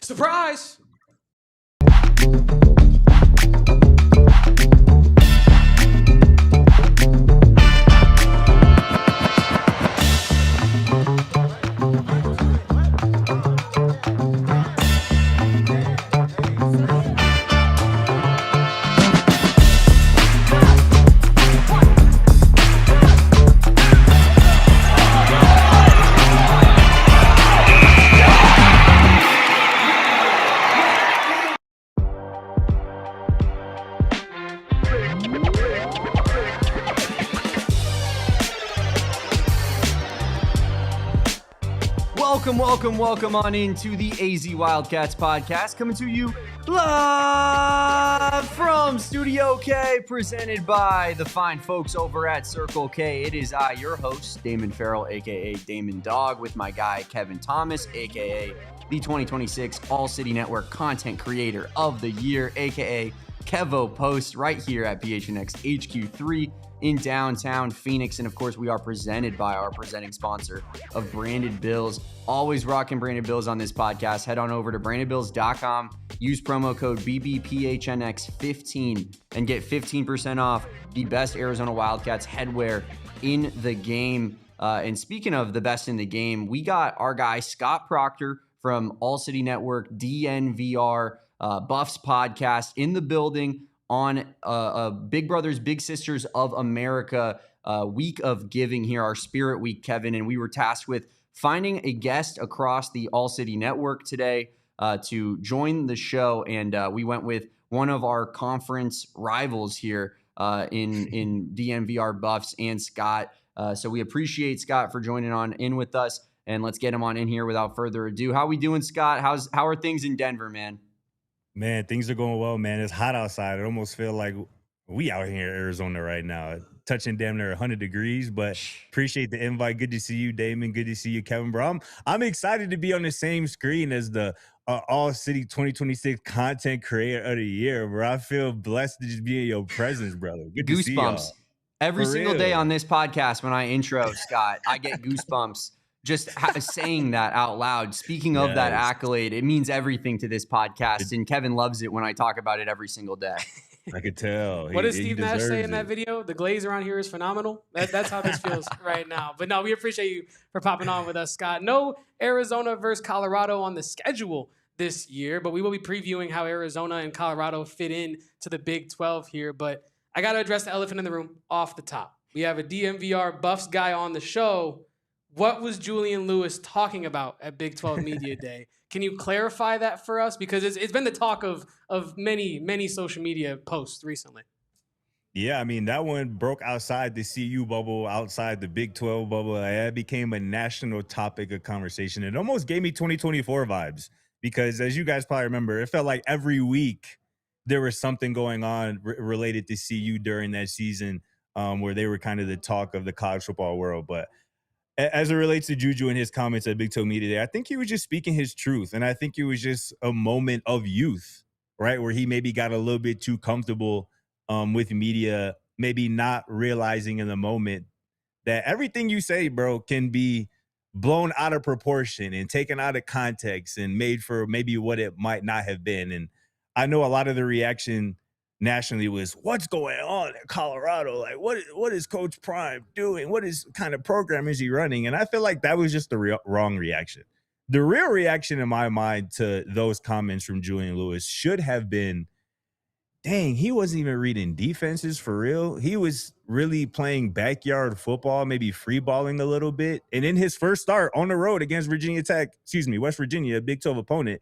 Surprise! Welcome on into the AZ Wildcats podcast, coming to you live from Studio K, presented by the fine folks over at Circle K. It is I, your host, Damon Fairall, aka Damon Dog, with my guy Kevin Thomas, aka the 2026 AllCity Network Content Creator of the Year, aka Kevo Post, right here at PHNX HQ3 in downtown Phoenix. And of course, we are presented by our presenting sponsor of Branded Bills. Always rocking Branded Bills on this podcast. Head on over to brandedbills.com, use promo code BBPHNX15 and get 15% off the best Arizona Wildcats headwear in the game. And speaking of the best in the game, we got our guy Scott Procter from AllCity Network DNVR Buffs podcast in the building on Big Brothers Big Sisters of America week of giving here, our Spirit Week, Kevin. And we were tasked with finding a guest across the AllCity Network today to join the show. And we went with one of our conference rivals here in DNVR Buffs and Scott. So we appreciate Scott for joining on in with us. And let's get him on in here without further ado. How we doing, Scott? How are things in Denver, man? Man, things are going well, man. It's hot outside. I almost feel like we out here in Arizona right now, touching damn near 100 degrees, but appreciate the invite. Good to see you, Damon. Good to see you, Kevin, bro. I'm excited to be on the same screen as the AllCity 2026 Content Creator of the Year, bro. I feel blessed to just be in your presence, brother. Good to see y'all. Goosebumps. Every single day on this podcast when I intro Scott, I get goosebumps. Just saying that out loud. Speaking of that accolade, it means everything to this podcast, and Kevin loves it when I talk about it every single day. I could tell. What does Steve Nash say in that video? The glaze around here is phenomenal. That's how this feels right now. But no, we appreciate you for popping on with us, Scott. No Arizona versus Colorado on the schedule this year, but we will be previewing how Arizona and Colorado fit in to the Big 12 here. But I got to address the elephant in the room off the top. We have a DNVR Buffs guy on the show. What was Julian Lewis talking about at Big 12 Media Day? Can you clarify that for us? Because it's been the talk of many social media posts recently. Yeah, I mean, that one broke outside the CU bubble, outside the Big 12 bubble. It became a national topic of conversation. It almost gave me 2024 vibes because, as you guys probably remember, it felt like every week there was something going on related to CU during that season where they were kind of the talk of the college football world. But as it relates to Juju and his comments at Big 12 Media Day, I think he was just speaking his truth. And I think it was just a moment of youth, right, where he maybe got a little bit too comfortable with media, maybe not realizing in the moment that everything you say, bro, can be blown out of proportion and taken out of context and made for maybe what it might not have been. And I know a lot of the reaction nationally was, what's going on in Colorado? Like, what is Coach Prime doing? What is kind of program is he running? And I feel like that was just the wrong reaction. The real reaction in my mind to those comments from Julian Lewis should have been, dang, he wasn't even reading defenses for real. He was really playing backyard football, maybe free balling a little bit. And in his first start on the road against West Virginia, a Big 12 opponent,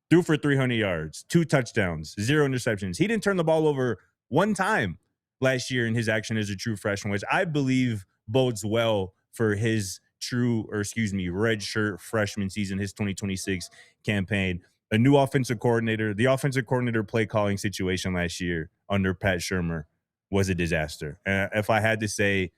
threw for 300 yards, 2 touchdowns, 0 interceptions. He didn't turn the ball over one time last year in his action as a true freshman, which I believe bodes well for his red shirt freshman season, his 2026 campaign. A new offensive coordinator. The offensive coordinator play calling situation last year under Pat Shurmur was a disaster. And if I had to say,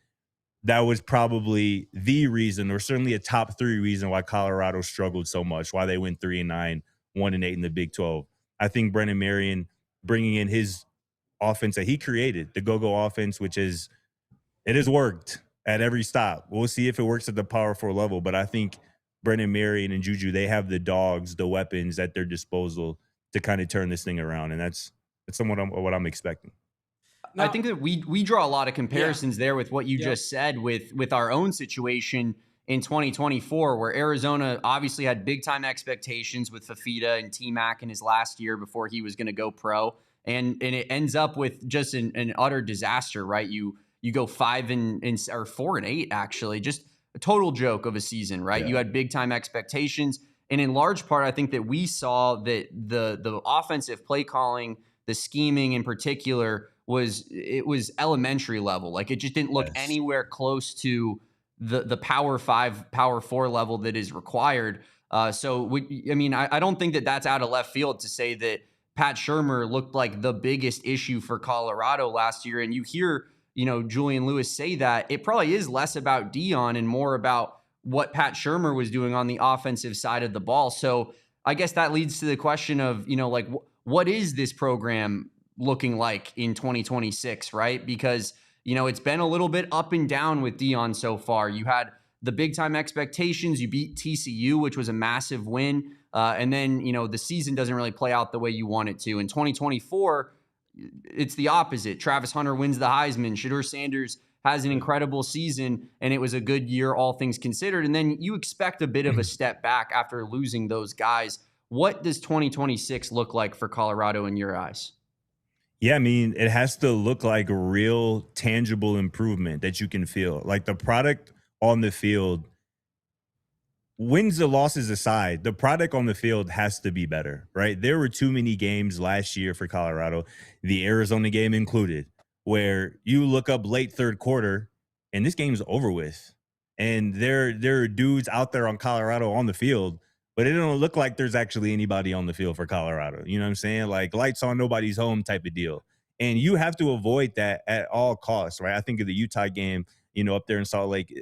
that was probably the reason, or certainly a top 3 reason why Colorado struggled so much, why they went 3-9, 1-8 in the Big 12. I think Brennan Marion bringing in his offense that he created, the go-go offense, it has worked at every stop. We'll see if it works at the Power 4 level, but I think Brennan, Marion, and Juju, they have the dogs, the weapons at their disposal to kind of turn this thing around, and that's somewhat what I'm expecting. I think that we draw a lot of comparisons there with what you Yep. just said with our own situation in 2024, where Arizona obviously had big time expectations with Fafita and T-Mac in his last year before he was going to go pro, and it ends up with just an utter disaster, right? You go 4-8 actually, just a total joke of a season, right? Yeah. You had big time expectations, and in large part, I think that we saw that the offensive play calling, the scheming in particular, was elementary level. Like, it just didn't look Yes. anywhere close to the Power 5, Power 4 level that is required. I don't think that that's out of left field to say that Pat Shurmur looked like the biggest issue for Colorado last year. And you hear, Julian Lewis say that it probably is less about Dion and more about what Pat Shurmur was doing on the offensive side of the ball. So I guess that leads to the question of, what is this program looking like in 2026, right? Because, it's been a little bit up and down with Dion so far. You had the big time expectations. You beat TCU, which was a massive win. And then, the season doesn't really play out the way you want it to. In 2024, it's the opposite. Travis Hunter wins the Heisman. Shedeur Sanders has an incredible season, and it was a good year, all things considered. And then you expect a bit of a step back after losing those guys. What does 2026 look like for Colorado in your eyes? Yeah, I mean, it has to look like real tangible improvement that you can feel. Like, the product on the field, wins and losses aside, the product on the field has to be better, right? There were too many games last year for Colorado, the Arizona game included, where you look up late third quarter and this game's over with. And there are dudes out there on Colorado on the field, but it don't look like there's actually anybody on the field for Colorado. You know what I'm saying? Like, lights on, nobody's home type of deal. And you have to avoid that at all costs, right? I think of the Utah game, up there in Salt Lake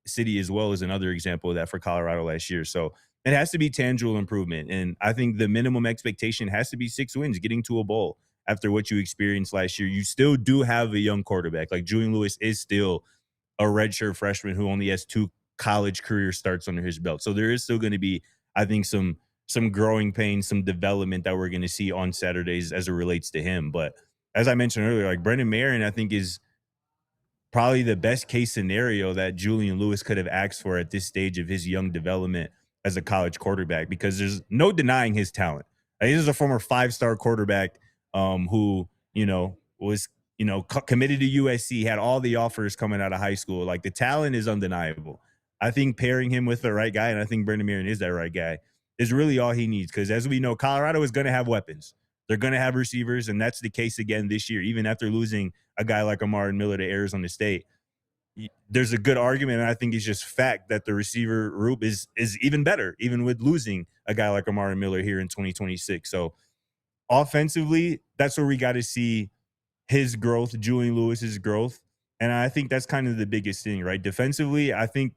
City as well as another example of that for Colorado last year. So it has to be tangible improvement. And I think the minimum expectation has to be 6 wins, getting to a bowl after what you experienced last year. You still do have a young quarterback. Like, Julian Lewis is still a redshirt freshman who only has 2 college career starts under his belt. So there is still going to be, I think, some growing pains, some development that we're going to see on Saturdays as it relates to him. But as I mentioned earlier, like, Brennan Marion, I think, is probably the best case scenario that Julian Lewis could have asked for at this stage of his young development as a college quarterback, because there's no denying his talent. He is a former 5-star quarterback who, was, committed to USC, had all the offers coming out of high school. Like, the talent is undeniable. I think pairing him with the right guy, and I think Brennan Marion is that right guy, is really all he needs. Because as we know, Colorado is going to have weapons. They're going to have receivers, and that's the case again this year. Even after losing a guy like Amari Miller to Arizona State, there's a good argument, and I think it's just fact that the receiver group is even better, even with losing a guy like Amari Miller here in 2026. So offensively, that's where we got to see his growth, Julian Lewis's growth, and I think that's kind of the biggest thing, right? Defensively, I think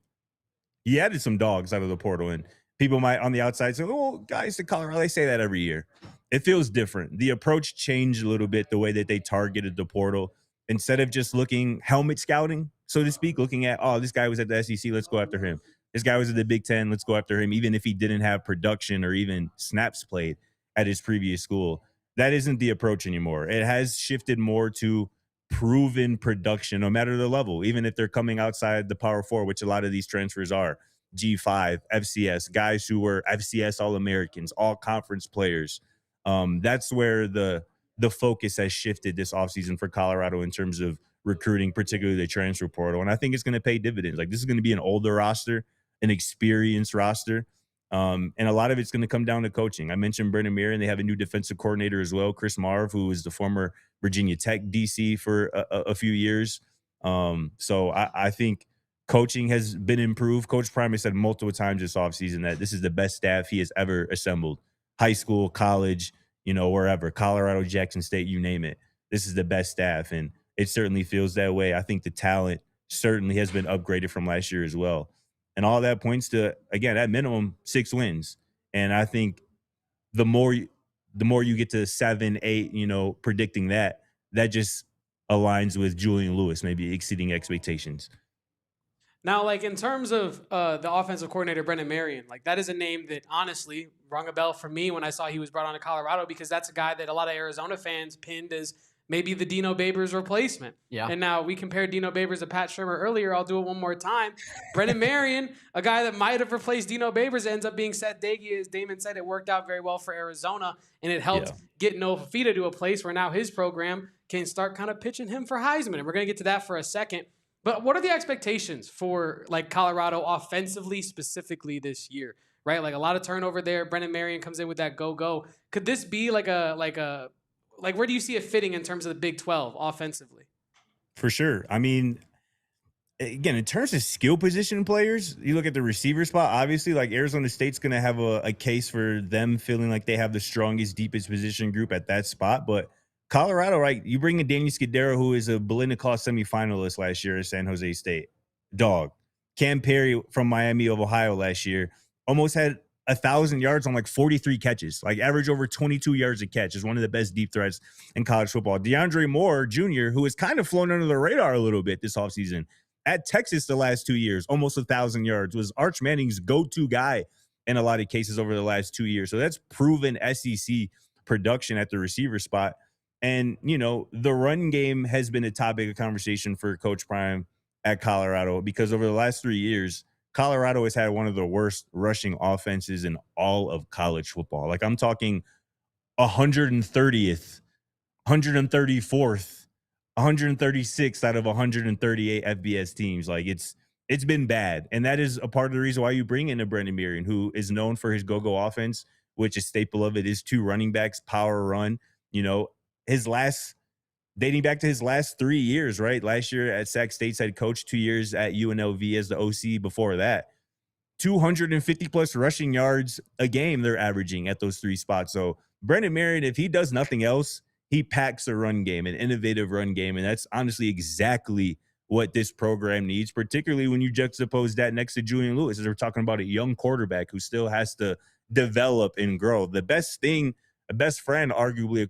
he added some dogs out of the portal, and people might on the outside say, "Oh, guys in Colorado, they say that every year." It feels different. The approach changed a little bit, the way that they targeted the portal. Instead of just looking helmet scouting, so to speak, looking at, oh, this guy was at the SEC, let's go after him. This guy was at the Big Ten, let's go after him, even if he didn't have production or even snaps played at his previous school. That isn't the approach anymore. It has shifted more to proven production, no matter the level, even if they're coming outside the Power 4, which a lot of these transfers are. G5, FCS, guys who were FCS All-Americans, all-conference players. That's where the focus has shifted this offseason for Colorado in terms of recruiting, particularly the transfer portal. And I think it's going to pay dividends. Like, this is going to be an older roster, an experienced roster. And a lot of it's going to come down to coaching. I mentioned Brennan Marion. They have a new defensive coordinator as well, Chris Marv, who is the former Virginia Tech DC for a few years. So I think coaching has been improved. Coach Prime has said multiple times this offseason that this is the best staff he has ever assembled. High school, college, wherever, Colorado, Jackson State, you name it. This is the best staff, and it certainly feels that way. I think the talent certainly has been upgraded from last year as well. And all that points to, again, at minimum, 6 wins. And I think the more you get to 7, 8, predicting that just aligns with Julian Lewis maybe exceeding expectations. Now, like in terms of the offensive coordinator, Brennan Marion, like that is a name that honestly rung a bell for me when I saw he was brought on to Colorado, because that's a guy that a lot of Arizona fans pinned as maybe the Dino Babers replacement. Yeah. And now we compared Dino Babers to Pat Shurmur earlier. I'll do it one more time. Brennan Marion, a guy that might have replaced Dino Babers, ends up being Seth Dagey. As Damon said, it worked out very well for Arizona, and it helped get Noah Fafita to a place where now his program can start kind of pitching him for Heisman. And we're going to get to that for a second. But what are the expectations for like Colorado offensively specifically this year, right? Like a lot of turnover there. Brennan Marion comes in with that go-go. Could this be like where do you see it fitting in terms of the Big 12 offensively? For sure. I mean, again, in terms of skill position players, you look at the receiver spot, obviously, like Arizona State's going to have a case for them feeling like they have the strongest, deepest position group at that spot. But Colorado, right, you bring in Daniel Scudero, who is a Biletnikoff semifinalist last year at San Jose State. Dog. Cam Perry from Miami of Ohio last year almost had 1,000 yards on like 43 catches, like average over 22 yards a catch, is one of the best deep threats in college football. DeAndre Moore Jr., who has kind of flown under the radar a little bit this offseason, at Texas the last 2 years, almost 1,000 yards, was Arch Manning's go-to guy in a lot of cases over the last 2 years. So that's proven SEC production at the receiver spot. And, you know, the run game has been a topic of conversation for Coach Prime at Colorado, because over the last 3 years, Colorado has had one of the worst rushing offenses in all of college football. Like I'm talking 130th, 134th, 136th out of 138 FBS teams. Like it's been bad. And that is a part of the reason why you bring in a Brennan Marion, who is known for his go-go offense, which a staple of it is 2 running backs, power run. You know, dating back to his last 3 years, right? Last year at Sac State's head coach, 2 years at UNLV as the OC before that. 250 plus rushing yards a game they're averaging at those 3 spots. So Brennan Marion, if he does nothing else, he packs a run game, an innovative run game. And that's honestly exactly what this program needs, particularly when you juxtapose that next to Julian Lewis, as we're talking about a young quarterback who still has to develop and grow. The best thing, a best friend, arguably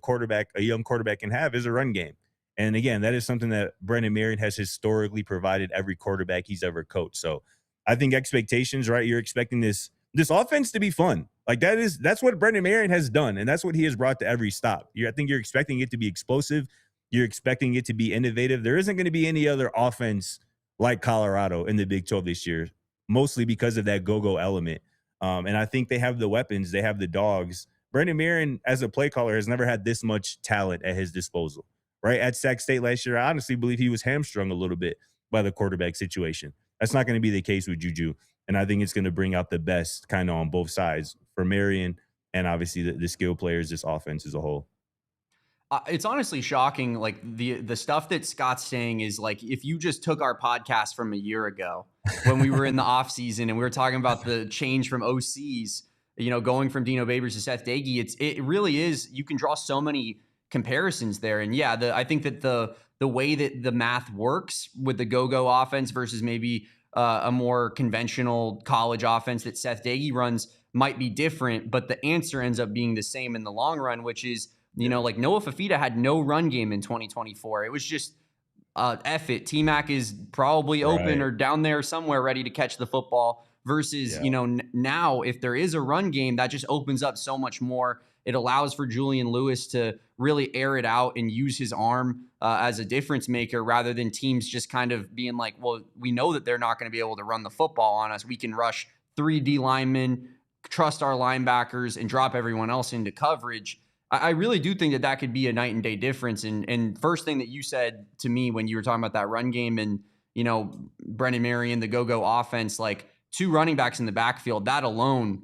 a young quarterback can have, is a run game. And again, that is something that Brennan Marion has historically provided every quarterback he's ever coached. So I think expectations, right? You're expecting this offense to be fun. Like that's what Brennan Marion has done. And that's what he has brought to every stop. I think you're expecting it to be explosive. You're expecting it to be innovative. There isn't going to be any other offense like Colorado in the Big 12 this year, mostly because of that go-go element. And I think they have the weapons. They have the dogs. Brennan Marion, as a play caller, has never had this much talent at his disposal, right? At Sac State last year, I honestly believe he was hamstrung a little bit by the quarterback situation. That's not going to be the case with Juju. And I think it's going to bring out the best kind of on both sides for Marion and obviously the skill players, this offense as a whole. It's honestly shocking. Like the stuff that Scott's saying is like, if you just took our podcast from a year ago when we were in the off season and we were talking about the change from OCs, you know, going from Dino Babers to Seth Dagey, it really is. You can draw so many comparisons there. And yeah, I think that the way that the math works with the go-go offense versus maybe a more conventional college offense that Seth Dagey runs might be different, but the answer ends up being the same in the long run, which is, you know, like Noah Fafita had no run game in 2024. It was just F it. T-Mac is probably open or down there somewhere ready to catch the football versus, you know, now if there is a run game, that just opens up so much more. It allows for Julian Lewis to really air it out and use his arm as a difference maker rather than teams just kind of being like, well, we know that they're not going to be able to run the football on us. We can rush 3 D linemen, trust our linebackers, and drop everyone else into coverage. I really do think that could be a night and day difference. And first thing that you said to me when you were talking about that run game and, you know, Brennan Marion, the go-go offense, like 2 running backs in the backfield, that alone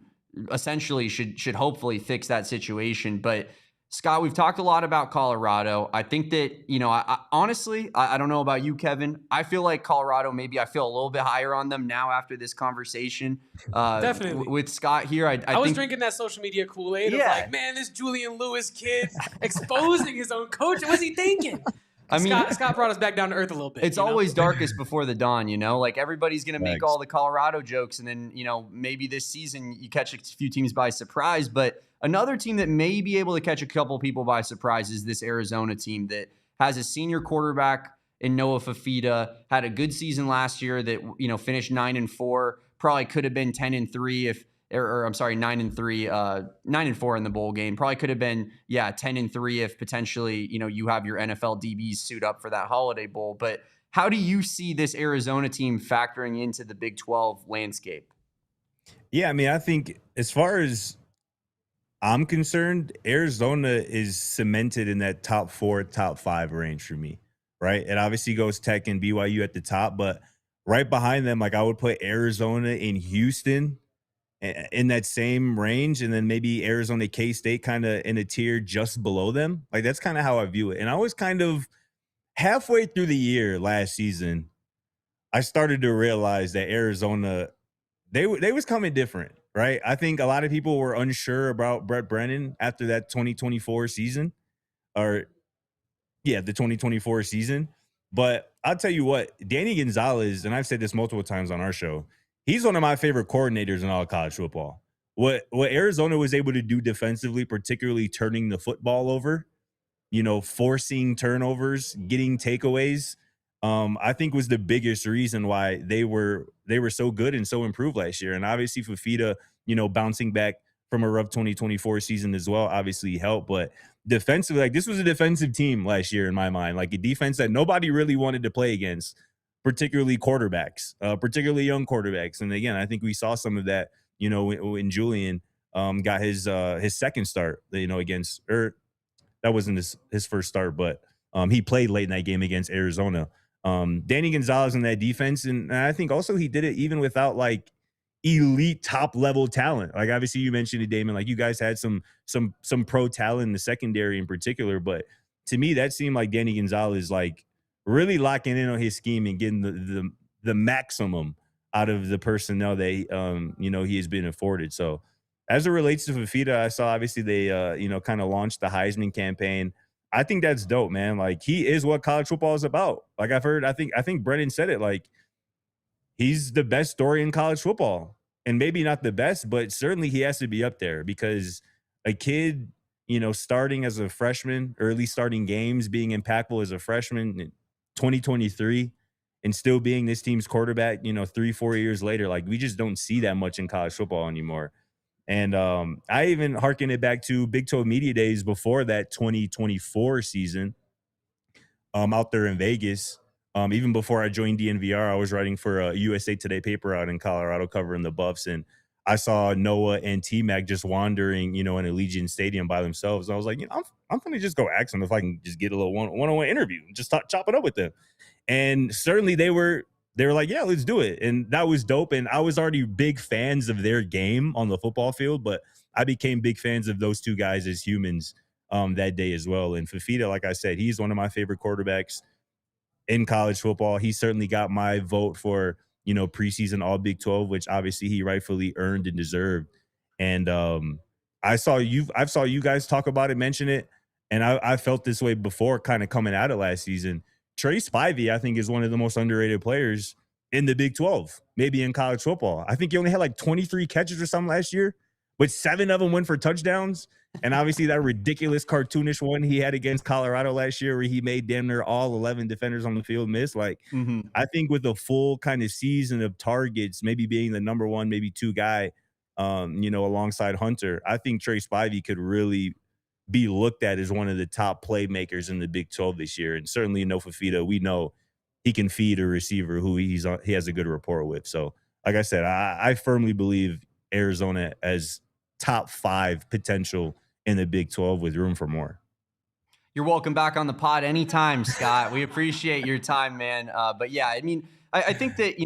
essentially should hopefully fix that situation. But Scott, we've talked a lot about Colorado. I think that, you know, I honestly, I don't know about you, Kevin. I feel like Colorado, maybe I feel a little bit higher on them now after this conversation. Definitely. With Scott here. I was drinking that social media Kool-Aid of like, man, this Julian Lewis kid exposing his own coach. What's he thinking? I mean, Scott brought us back down to earth a little bit. It's always darkest before the dawn, you know? Like, everybody's going to make all the Colorado jokes, and then, you know, maybe this season you catch a few teams by surprise. But another team that may be able to catch a couple people by surprise is this Arizona team that has a senior quarterback in Noah Fafita. Had a good season last year that, finished 9-4. Probably could have been 10-3 if, or I'm sorry, 9-3, 9-4 in the bowl game. Probably could have been, 10-3 if potentially, you have your NFL DBs suit up for that Holiday Bowl. But how do you see this Arizona team factoring into the Big 12 landscape? Yeah, I mean, I think as far as I'm concerned, Arizona is cemented in that top 4, top 5 range for me, right? It obviously goes Tech and BYU at the top, but right behind them, like I would put Arizona and Houston in that same range, and then maybe Arizona, K-State kind of in a tier just below them. Like that's kind of how I view it. And I was kind of halfway through the year last season, I started to realize that Arizona, they was coming different, right? I think a lot of people were unsure about Brennan after that 2024 season, or the 2024 season. But I'll tell you what, Danny Gonzalez, and I've said this multiple times on our show, he's one of my favorite coordinators in all college football. What Arizona was able to do defensively, particularly turning the football over, forcing turnovers, getting takeaways, I think was the biggest reason why they were so good and so improved last year. And obviously Fafita, bouncing back from a rough 2024 season as well, obviously helped. But defensively, like this was a defensive team last year in my mind, like a defense that nobody really wanted to play against, particularly quarterbacks, particularly young quarterbacks. And again, I think we saw some of that, when Julian got his second start, against, or that wasn't his first start, but he played late in that game against Arizona. Danny Gonzalez in that defense, and I think also he did it even without like elite top level talent. Like obviously you mentioned it, Damon, like you guys had some pro talent in the secondary in particular, but to me that seemed like Danny Gonzalez like really locking in on his scheme and getting the maximum out of the personnel that he has been afforded. So as it relates to Fafita, I saw obviously they kind of launched the Heisman campaign. I think that's dope, man. Like he is what college football is about. Like I've heard, I think Brennan said it, like he's the best story in college football. And maybe not the best, but certainly he has to be up there because a kid, starting as a freshman, or at least starting games, being impactful as a freshman in 2023 and still being this team's quarterback, 3-4 years later, like we just don't see that much in college football anymore. And I even hearken it back to Big 12 Media Days before that 2024 season out there in Vegas. Even before I joined DNVR, I was writing for a USA Today paper out in Colorado covering the Buffs. And I saw Noah and T-Mac just wandering, in Allegiant Stadium by themselves. And I was like, I'm going to just go ask them if I can just get a little one-on-one interview and just chop it up with them. And certainly they were like, yeah, let's do it. And that was dope. And I was already big fans of their game on the football field, but I became big fans of those two guys as humans that day as well. And Fafita, like I said, he's one of my favorite quarterbacks in college football. He certainly got my vote for, preseason all Big 12, which obviously he rightfully earned and deserved. And I saw you guys talk about it, mention it. And I felt this way before kind of coming out of last season. Trey Spivey, I think, is one of the most underrated players in the Big 12, maybe in college football. I think he only had like 23 catches or something last year, but 7 of them went for touchdowns. And obviously that ridiculous cartoonish one he had against Colorado last year where he made damn near all 11 defenders on the field miss. Like, I think with a full kind of season of targets, maybe being the number 1, maybe 2 guy, alongside Hunter, I think Trey Spivey could really be looked at as one of the top playmakers in the Big 12 this year. And certainly Fafita, we know he can feed a receiver who he has a good rapport with. So like I said, I firmly believe Arizona as top 5 potential in the Big 12 with room for more. You're welcome back on the pod anytime, Scott. We appreciate your time, man. But yeah, I mean, I think that,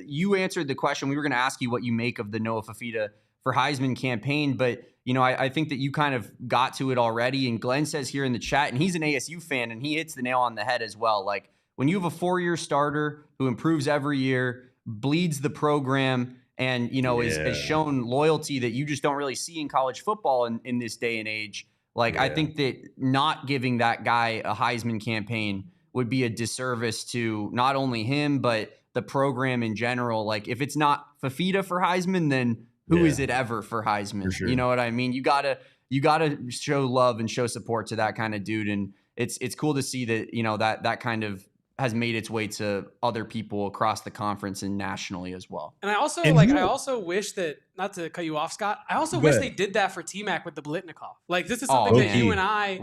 you answered the question. We were going to ask you what you make of the Noah Fafita for Heisman campaign, but I think that you kind of got to it already. And Glenn says here in the chat, and he's an ASU fan, and he hits the nail on the head as well. Like when you have a 4-year starter who improves every year, bleeds the program, and is shown loyalty that you just don't really see in college football in this day and age. Like I think that not giving that guy a Heisman campaign would be a disservice to not only him but the program in general. Like if it's not Fafita for Heisman, then who is it ever for Heisman? For sure. You know what I mean? You gotta show love and show support to that kind of dude, and it's cool to see that that kind of has made its way to other people across the conference and nationally as well. And I also wish that, not to cut you off, Scott, I also wish they did that for T-Mac with the Blitnikoff. Like, this is something that you and I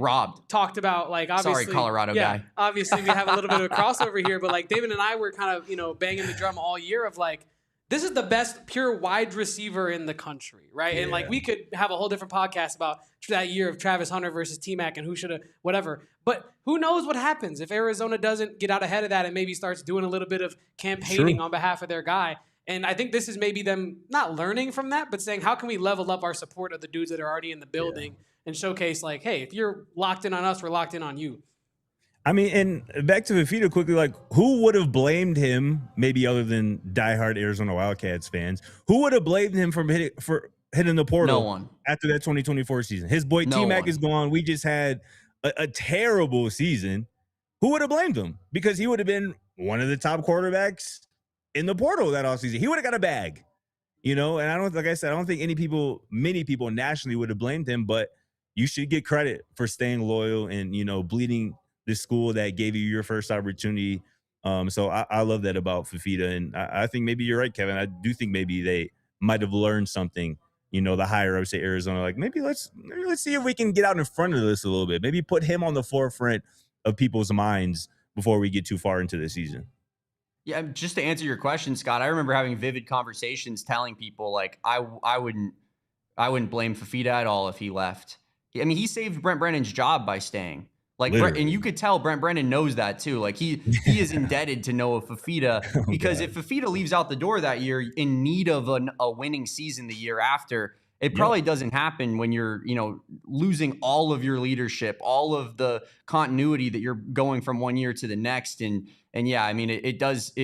talked about. Like, obviously, sorry, Colorado guy. Obviously, we have a little bit of a crossover here, but like David and I were kind of, banging the drum all year of like, this is the best pure wide receiver in the country, right? Yeah. And like we could have a whole different podcast about that year of Travis Hunter versus T-Mac and who should have whatever. But who knows what happens if Arizona doesn't get out ahead of that and maybe starts doing a little bit of campaigning on behalf of their guy. And I think this is maybe them not learning from that, but saying, how can we level up our support of the dudes that are already in the building and showcase like, hey, if you're locked in on us, we're locked in on you. I mean, and back to Fifita quickly, like who would have blamed him, maybe other than diehard Arizona Wildcats fans, who would have blamed him for hitting the portal No one. after that 2024 season? His boy T-Mac is gone. We just had a terrible season. Who would have blamed him? Because he would have been one of the top quarterbacks in the portal that offseason. He would have got a bag, and I don't think many people nationally would have blamed him, but you should get credit for staying loyal and, bleeding the school that gave you your first opportunity. So I love that about Fifita. And I think maybe you're right, Kevin. I do think maybe they might have learned something, the higher ups at Arizona, like maybe let's see if we can get out in front of this a little bit. Maybe put him on the forefront of people's minds before we get too far into the season. Yeah, just to answer your question, Scott, I remember having vivid conversations telling people like I wouldn't blame Fifita at all if he left. I mean, he saved Brent Brennan's job by staying. Like, and you could tell Brent Brennan knows that too. Like he is indebted to Noah Fifita because if Fifita leaves out the door that year in need of a winning season the year after, it probably doesn't happen when you're, losing all of your leadership, all of the continuity that you're going from one year to the next. And yeah, I mean, it does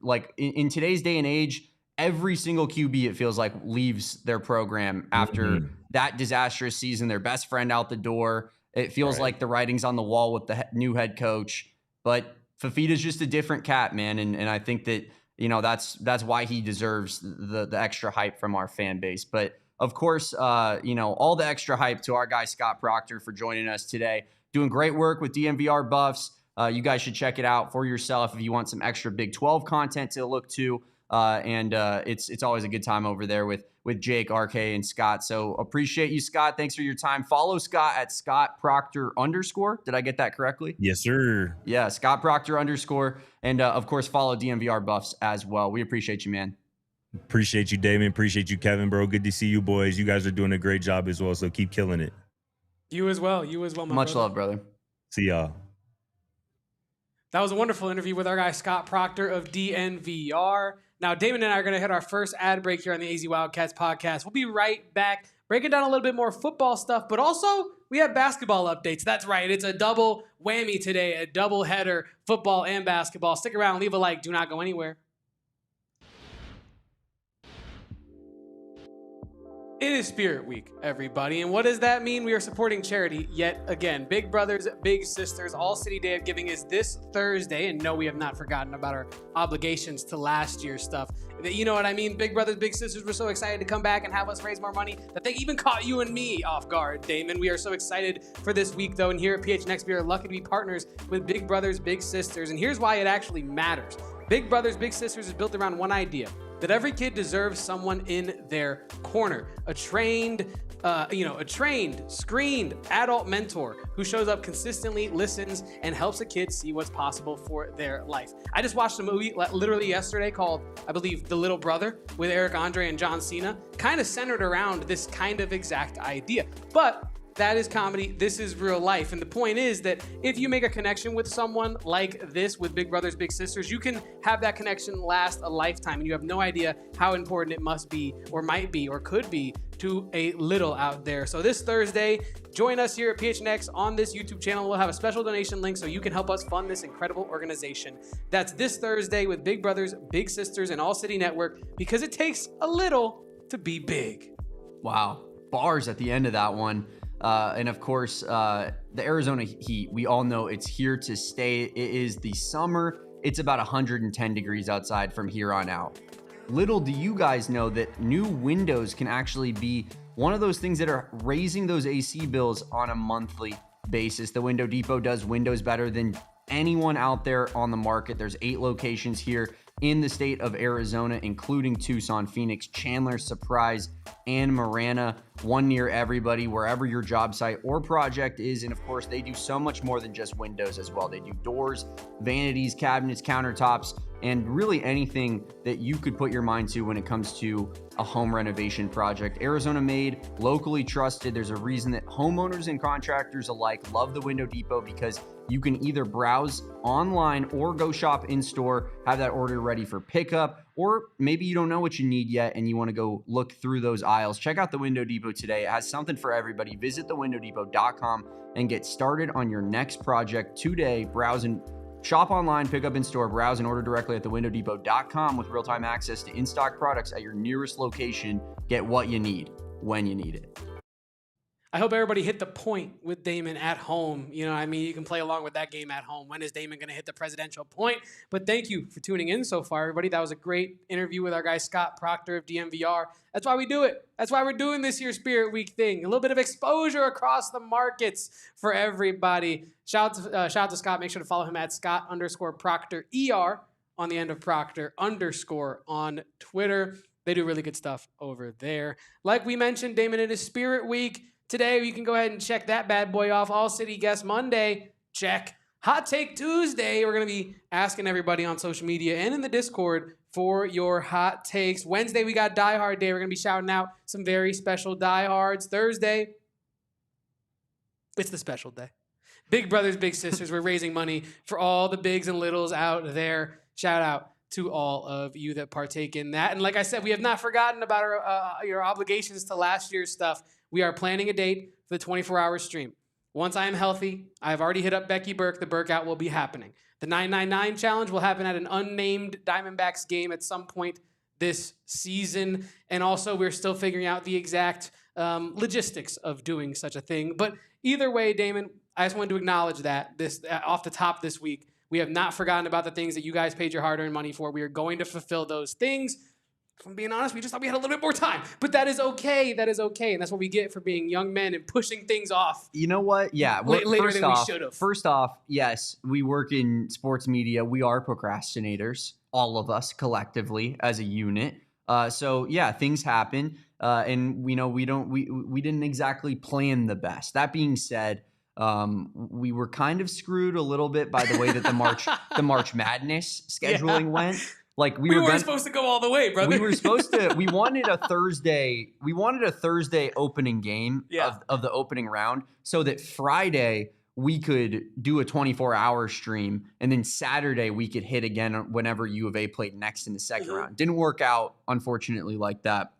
like in today's day and age, every single QB, it feels like, leaves their program after that disastrous season, their best friend out the door. It feels like the writing's on the wall with the new head coach, but Fifita's just a different cat, man. And I think that, that's why he deserves the extra hype from our fan base. But of course, all the extra hype to our guy, Scott Procter, for joining us today, doing great work with DNVR Buffs. You guys should check it out for yourself if you want some extra Big 12 content to look to. And it's always a good time over there with Jake, RK, and Scott. So appreciate you, Scott. Thanks for your time. Follow Scott at Scott Procter _ Did I get that correctly? Yes, sir. Yeah, Scott Procter _ And of course, follow DNVR Buffs as well. We appreciate you, man. Appreciate you, Damon. Appreciate you, Kevin, bro. Good to see you boys. You guys are doing a great job as well. So keep killing it. You as well. Much love, brother. See y'all. That was a wonderful interview with our guy, Scott Procter of DNVR. Now, Damon and I are going to hit our first ad break here on the AZ Wildcats podcast. We'll be right back, breaking down a little bit more football stuff, but also we have basketball updates. That's right. It's a double whammy today, a double header, football and basketball. Stick around, leave a like, do not go anywhere. It is Spirit Week, everybody. And what does that mean? We are supporting charity yet again. Big Brothers, Big Sisters, AllCity Day of Giving is this Thursday. And no, we have not forgotten about our obligations to last year's stuff. You know what I mean? Big Brothers, Big Sisters were so excited to come back and have us raise more money that they even caught you and me off guard, Damon. We are so excited for this week, though. And here at PHNX, we are lucky to be partners with Big Brothers, Big Sisters. And here's why it actually matters. Big Brothers, Big Sisters is built around one idea: that every kid deserves someone in their corner, a trained, screened adult mentor who shows up consistently, listens, and helps a kid see what's possible for their life. I just watched a movie literally yesterday called, I believe, The Little Brother with Eric Andre and John Cena, kind of centered around this kind of exact idea. But that is comedy. This is real life. And the point is that if you make a connection with someone like this with Big Brothers, Big Sisters, you can have that connection last a lifetime. And you have no idea how important it must be or might be or could be to a little out there. So this Thursday, join us here at PHNX on this YouTube channel. We'll have a special donation link so you can help us fund this incredible organization. That's this Thursday with Big Brothers, Big Sisters, and AllCity Network, because it takes a little to be big. Wow. Bars at the end of that one. And of course, the Arizona heat, we all know it's here to stay. It is the summer. It's about 110 degrees outside from here on out. Little do you guys know that new windows can actually be one of those things that are raising those AC bills on a monthly basis. The Window Depot does windows better than anyone out there on the market. There's 8 locations here in the state of Arizona, including Tucson, Phoenix, Chandler, Surprise, and Marana. One near everybody, wherever your job site or project is. And of course, they do so much more than just windows as well. They do doors, vanities, cabinets, countertops, and really anything that you could put your mind to when it comes to a home renovation project. Arizona made, locally trusted. There's a reason that homeowners and contractors alike love the Window Depot, because you can either browse online or go shop in store, have that order ready for pickup, or maybe you don't know what you need yet and you want to go look through those aisles. Check out the Window Depot today. It has something for everybody. Visit thewindowdepot.com and get started on your next project today. Browse and shop online, pick up in store, browse and order directly at thewindowdepot.com with real-time access to in-stock products at your nearest location. Get what you need when you need it. I hope everybody hit the point with Damon at home. You know what I mean? You can play along with that game at home. When is Damon going to hit the presidential point? But thank you for tuning in so far, everybody. That was a great interview with our guy, Scott Procter of DNVR. That's why we do it. That's why we're doing this here Spirit Week thing. A little bit of exposure across the markets for everybody. Shout out to Scott. Make sure to follow him at Scott_Procter, on the end of Procter _ on Twitter. They do really good stuff over there. Like we mentioned, Damon, it is Spirit Week. Today, you can go ahead and check that bad boy off. AllCity Guest Monday, check. Hot Take Tuesday, we're going to be asking everybody on social media and in the Discord for your hot takes. Wednesday, we got Die Hard Day. We're going to be shouting out some very special diehards. Thursday, it's the special day. Big brothers, big sisters, we're raising money for all the bigs and littles out there. Shout out to all of you that partake in that. And like I said, we have not forgotten about your obligations to last year's stuff. We are planning a date for the 24-hour stream. Once I am healthy, I have already hit up Becky Burke. The Burkout will be happening. The 999 challenge will happen at an unnamed Diamondbacks game at some point this season. And also, we're still figuring out the exact logistics of doing such a thing. But either way, Damon, I just wanted to acknowledge that this off the top this week. We have not forgotten about the things that you guys paid your hard-earned money for. We are going to fulfill those things. If I'm being honest, we just thought we had a little bit more time. But that is okay. That is okay. And that's what we get for being young men and pushing things off. You know what? Yeah. Later than we should have. First off, yes, we work in sports media. We are procrastinators, all of us collectively as a unit. So yeah, things happen. And we know we didn't exactly plan the best. That being said, we were kind of screwed a little bit by the way that the March Madness scheduling went. Like we weren't supposed to go all the way, brother. We were supposed to. We wanted a Thursday. We wanted a Thursday opening game of the opening round, so that Friday we could do a 24-hour stream, and then Saturday we could hit again whenever U of A played next in the second round. Didn't work out, unfortunately, like that.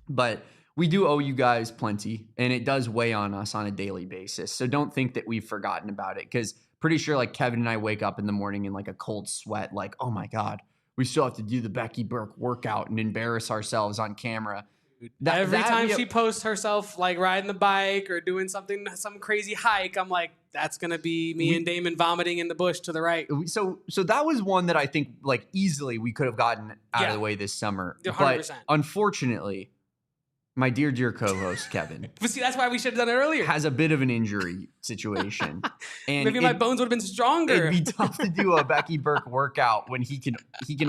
But we do owe you guys plenty, and it does weigh on us on a daily basis. So don't think that we've forgotten about it, because pretty sure like Kevin and I wake up in the morning in like a cold sweat, like, oh my God, we still have to do the Becky Burke workout and embarrass ourselves on camera. Every time she posts herself like riding the bike or doing some crazy hike, I'm like, that's going to be me and Damon vomiting in the bush to the right. So that was one that I think like easily we could have gotten out of the way this summer. 100%. But unfortunately, my dear co-host, Kevin. But see, that's why we should have done it earlier. Has a bit of an injury situation. And maybe my bones would have been stronger. It'd be tough to do a Becky Burke workout when he can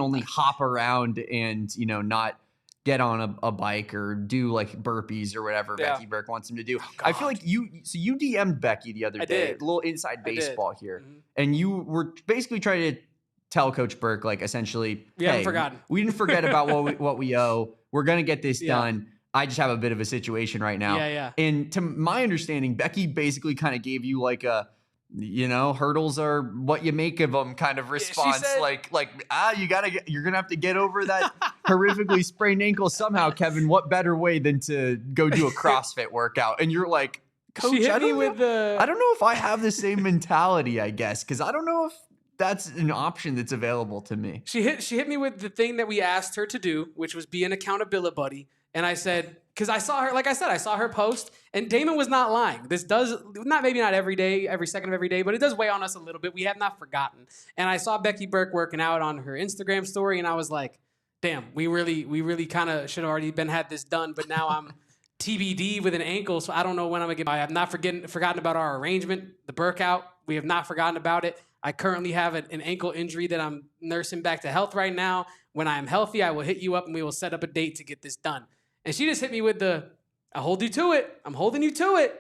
only hop around and, not get on a bike or do like burpees or whatever Becky Burke wants him to do. I feel like you DM'd Becky the other day, a little inside baseball here. Mm-hmm. And you were basically trying to tell Coach Burke, like, essentially, we haven't forgotten. We didn't forget about what we owe. We're going to get this done. I just have a bit of a situation right now. Yeah. And to my understanding, Becky basically kind of gave you like a, hurdles are what you make of them kind of response. Said, you're going to have to get over that horrifically sprained ankle somehow, Kevin. What better way than to go do a CrossFit workout? And you're like, Coach, I don't know if I have the same mentality, I guess, because I don't know if that's an option that's available to me. She hit me with the thing that we asked her to do, which was be an accountability buddy. And I said, because I saw her, like I said, I saw her post, and Damon was not lying. This does, maybe not every day, every second of every day, but it does weigh on us a little bit. We have not forgotten. And I saw Becky Burke working out on her Instagram story, and I was like, damn, we really kind of should have already had this done, but now I'm TBD with an ankle, so I don't know when I'm going to get by. I have not forgotten about our arrangement, the Burke out. We have not forgotten about it. I currently have an ankle injury that I'm nursing back to health right now. When I'm healthy, I will hit you up and we will set up a date to get this done. And she just hit me with I hold you to it. I'm holding you to it.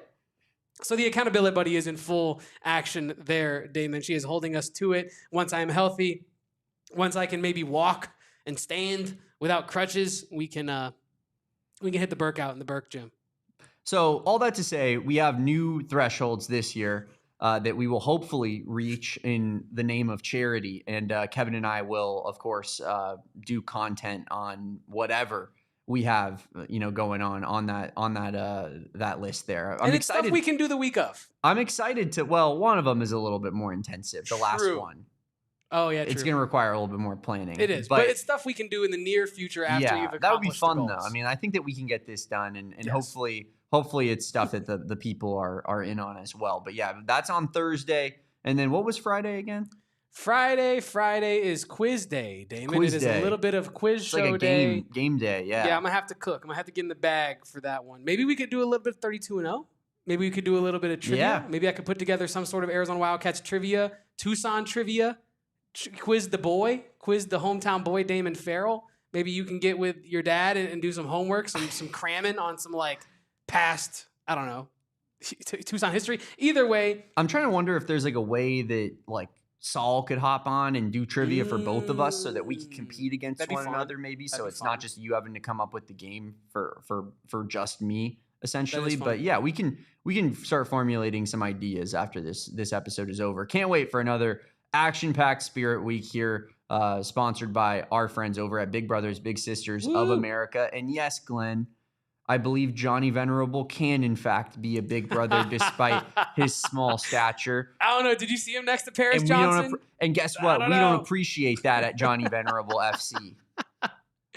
So the accountability buddy is in full action there, Damon. She is holding us to it. Once I am healthy, once I can maybe walk and stand without crutches, we can hit the Burke out in the Burke gym. So all that to say, we have new thresholds this year that we will hopefully reach in the name of charity. And Kevin and I will, of course, do content on whatever we have, going on that list there. I'm excited. Stuff we can do the week of. I'm excited to. Well, one of them is a little bit more intensive. The last one. Oh yeah, it's going to require a little bit more planning. It is, but it's stuff we can do in the near future after you've accomplished that would be fun the though. goals. I mean, I think that we can get this done, and hopefully it's stuff that the people are in on as well. But yeah, that's on Thursday. And then what was Friday again? Friday is quiz day, Damon. It is a little bit of quiz show day. Game day, yeah. Yeah, I'm gonna have to cook. I'm gonna have to get in the bag for that one. Maybe we could do a little bit of 32-0. Maybe we could do a little bit of trivia. Yeah. Maybe I could put together some sort of Arizona Wildcats trivia, Tucson trivia, quiz the hometown boy, Damon Fairall. Maybe you can get with your dad and do some homework, some cramming on some past, I don't know, Tucson history. Either way, I'm trying to wonder if there's a way that Saul could hop on and do trivia for both of us so that we can compete against one another, maybe. So it's not just you having to come up with the game for just me, essentially. But yeah, we can start formulating some ideas after this episode is over. Can't wait for another action-packed Spirit Week here, sponsored by our friends over at Big Brothers Big Sisters of America. And yes, Glenn, I believe Johnny Venerable can, in fact, be a big brother despite his small stature. I don't know. Did you see him next to Paris Johnson? And guess what? We don't appreciate that at Johnny Venerable FC.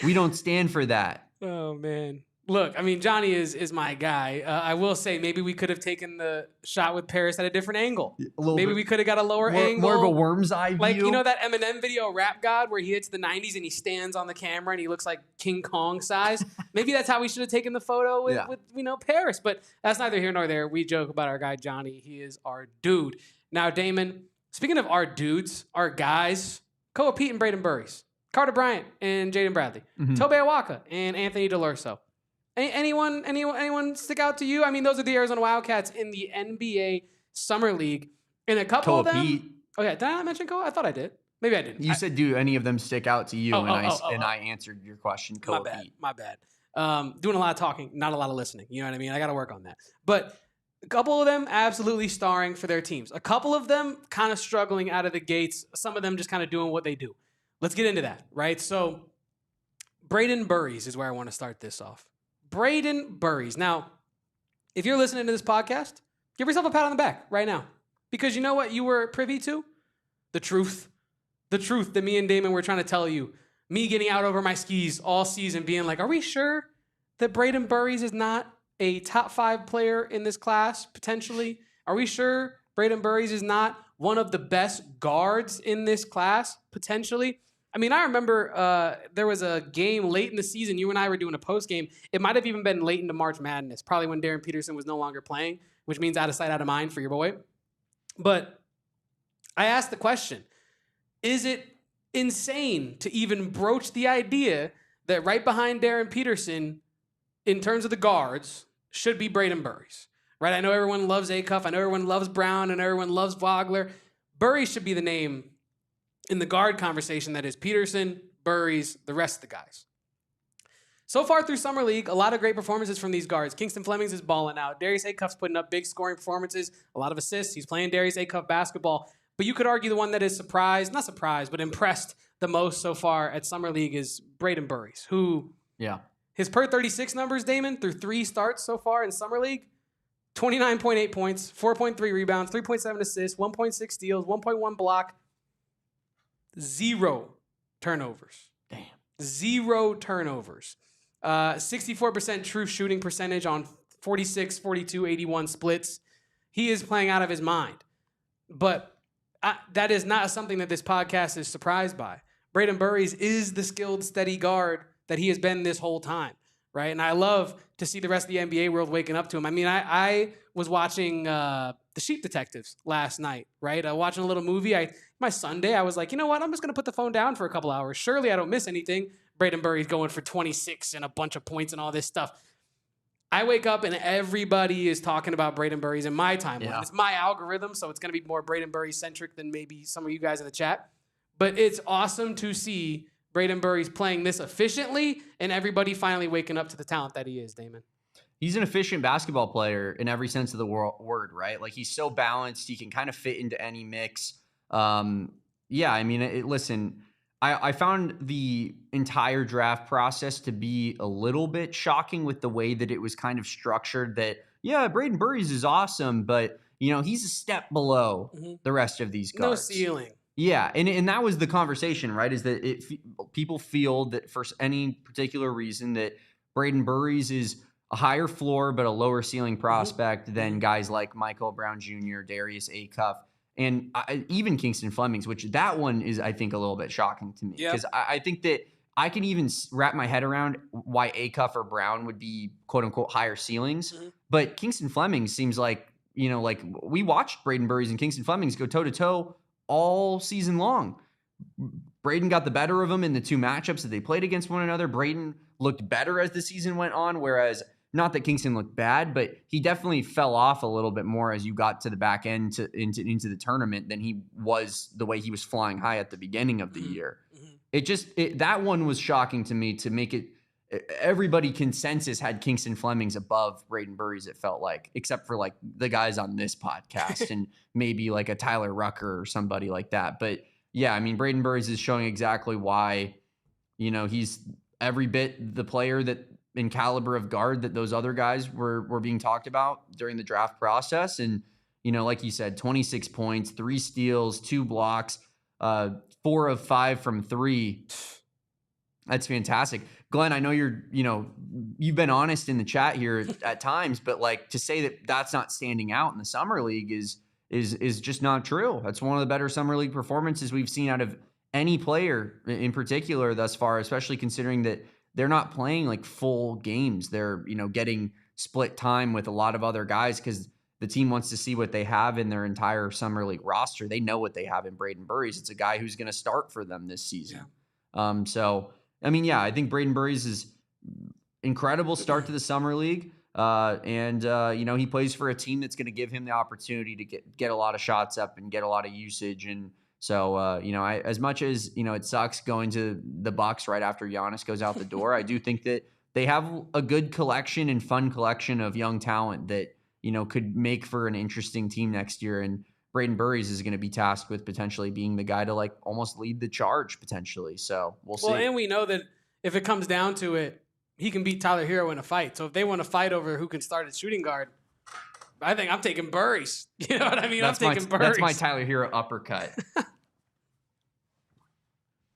We don't stand for that. Oh, man. Look, I mean, Johnny is my guy. I will say maybe we could have taken the shot with Paris at a different angle. Maybe we could have got a lower angle. More of a worm's eye view. That Eminem video, Rap God, where he hits the 90s and he stands on the camera and he looks like King Kong size. Maybe that's how we should have taken the photo with Paris. But that's neither here nor there. We joke about our guy, Johnny. He is our dude. Now, Damon, speaking of our dudes, our guys, Peat and Brayden Burries, Carter Bryant and Jaden Bradley, Tobe Awaka and Anthony DeLurso. Anyone stick out to you? I mean, those are the Arizona Wildcats in the NBA Summer League. And a couple of them. Pete. Okay, did I not mention Koa? I thought I did. Maybe I didn't. You said, do any of them stick out to you? I answered your question. My bad. Doing a lot of talking, not a lot of listening. You know what I mean? I got to work on that. But a couple of them absolutely starring for their teams. A couple of them kind of struggling out of the gates. Some of them just kind of doing what they do. Let's get into that, right? So, Brayden Burries is where I want to start this off. Brayden Burries. Now, if you're listening to this podcast, give yourself a pat on the back right now. Because you know what you were privy to? The truth. The truth that me and Damon were trying to tell you. Me getting out over my skis all season being like, are we sure that Brayden Burries is not a top 5 player in this class, potentially? Are we sure Brayden Burries is not one of the best guards in this class, potentially? I mean, I remember there was a game late in the season. You and I were doing a post game. It might have even been late into March Madness, probably when Darren Peterson was no longer playing, which means out of sight, out of mind for your boy. But I asked the question, is it insane to even broach the idea that right behind Darren Peterson, in terms of the guards, should be Brayden Burries? Right? I know everyone loves Acuff. I know everyone loves Brown, and everyone loves Vogler. Burries should be the name in the guard conversation that is Peterson, Burries, the rest of the guys. So far through Summer League, a lot of great performances from these guards. Kingston Flemings is balling out. Darius Acuff's putting up big scoring performances, a lot of assists. He's playing Darius Acuff basketball. But you could argue the one that is but impressed the most so far at Summer League is Brayden Burries, who, his per 36 numbers, Damon, through 3 starts so far in Summer League, 29.8 points, 4.3 rebounds, 3.7 assists, 1.6 steals, 1.1 block, 0 turnovers. Damn. 0 turnovers. 64% true shooting percentage on 46, 42, 81 splits. He is playing out of his mind. But that is not something that this podcast is surprised by. Brayden Burries is the skilled, steady guard that he has been this whole time, right? And I love to see the rest of the NBA world waking up to him. I mean, I was watching The Sheep Detectives last night, right? Watching a little movie. My Sunday, I was like, you know what? I'm just going to put the phone down for a couple hours. Surely I don't miss anything. Brayden Burries going for 26 and a bunch of points and all this stuff. I wake up and everybody is talking about Brayden Burries in my timeline. Yeah. It's my algorithm, so it's going to be more Brayden Burries centric than maybe some of you guys in the chat. But it's awesome to see Brayden Burries playing this efficiently and everybody finally waking up to the talent that he is, Damon. He's an efficient basketball player in every sense of the word, right? Like, he's so balanced. He can kind of fit into any mix. Yeah, I mean, listen, I found the entire draft process to be a little bit shocking with the way that it was kind of structured, that, yeah, Brayden Burries is awesome, but, you know, he's a step below the rest of these guards. No ceiling. Yeah, and that was the conversation, right, is that people feel that for any particular reason that Brayden Burries is a higher floor but a lower ceiling prospect than guys like Michael Brown Jr., Darius Acuff, and even Kingston Flemings, which that one is, I think, a little bit shocking to me. Because I think that I can even wrap my head around why Acuff or Brown would be, quote-unquote, higher ceilings. But Kingston Flemings seems like, you know, like, we watched Brayden Burries and Kingston Flemings go toe-to-toe all season long. Brayden got the better of him in the two matchups that they played against one another. Brayden looked better as the season went on, whereas not that Kingston looked bad, but he definitely fell off a little bit more as you got to the back end into the tournament than he was the way he was flying high at the beginning of the year. That one was shocking to me, to make it. Everybody consensus had Kingston Flemings above Brayden Burries, it felt like, except for like the guys on this podcast and maybe like a Tyler Rucker or somebody like that. But yeah, I mean, Brayden Burries is showing exactly why, you know, he's every bit the player that in caliber of guard that those other guys were being talked about during the draft process. And, you know, like you said, 26 points, 3 steals, 2 blocks, 4 of 5 from 3. That's fantastic. Glenn, I know you've been honest in the chat here at times, but like, to say that that's not standing out in the summer league is just not true. That's one of the better summer league performances we've seen out of any player in particular thus far, especially considering that they're not playing like full games. They're, you know, getting split time with a lot of other guys because the team wants to see what they have in their entire summer league roster. They know what they have in Brayden Burries. It's a guy who's going to start for them this season. Yeah. So, I mean, yeah, I think Brayden Burries is incredible start to the summer league. And you know, he plays for a team that's going to give him the opportunity to get a lot of shots up and get a lot of usage. And so, you know, as much as, you know, it sucks going to the Bucks right after Giannis goes out the door, I do think that they have a good collection and fun collection of young talent that, you know, could make for an interesting team next year. And Brayden Burries is going to be tasked with potentially being the guy to like almost lead the charge potentially. So we'll see. Well, and we know that if it comes down to it, he can beat Tyler Hero in a fight. So if they want to fight over who can start at shooting guard, I think I'm taking Burries. You know what I mean? I'm taking Burries. That's my Tyler Hero uppercut.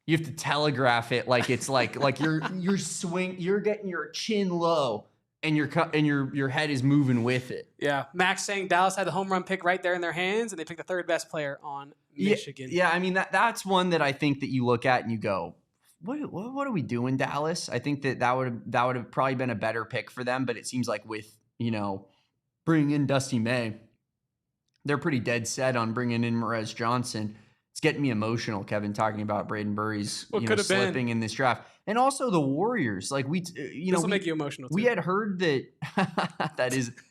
You have to telegraph it like it's like you're getting your chin low and your head is moving with it. Yeah. Max saying Dallas had the home run pick right there in their hands, and they picked the third best player on Michigan. Yeah, I mean that's one that I think that you look at and you go, what are we doing, Dallas? I think that would have probably been a better pick for them, but it seems like with, you know, bringing in Dusty May, they're pretty dead set on bringing in Merez Johnson. It's getting me emotional, Kevin, talking about Brayden Burries slipping in this draft. And also the Warriors. Like this will make you emotional too. We had heard that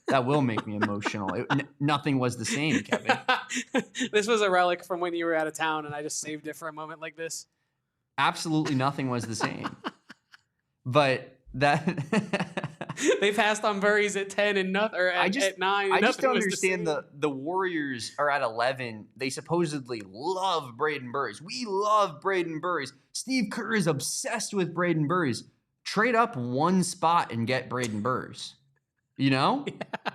that will make me emotional. Nothing was the same, Kevin. This was a relic from when you were out of town, and I just saved it for a moment like this. Absolutely nothing was the same. But that they passed on Burries at 10 and nothing, or at 9. I just don't understand the Warriors are at 11. They supposedly love Brayden Burries. We love Brayden Burries. Steve Kerr is obsessed with Brayden Burries. Trade up one spot and get Brayden Burries. You know? Yeah.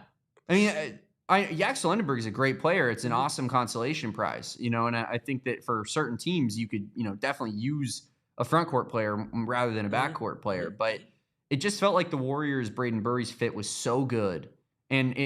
I mean, Yaxel Lindenberg is a great player. It's an awesome consolation prize, you know, and I think that for certain teams, you could, you know, definitely use a front court player rather than a backcourt player. But it just felt like the Warriors' Brayden Burries fit was so good. And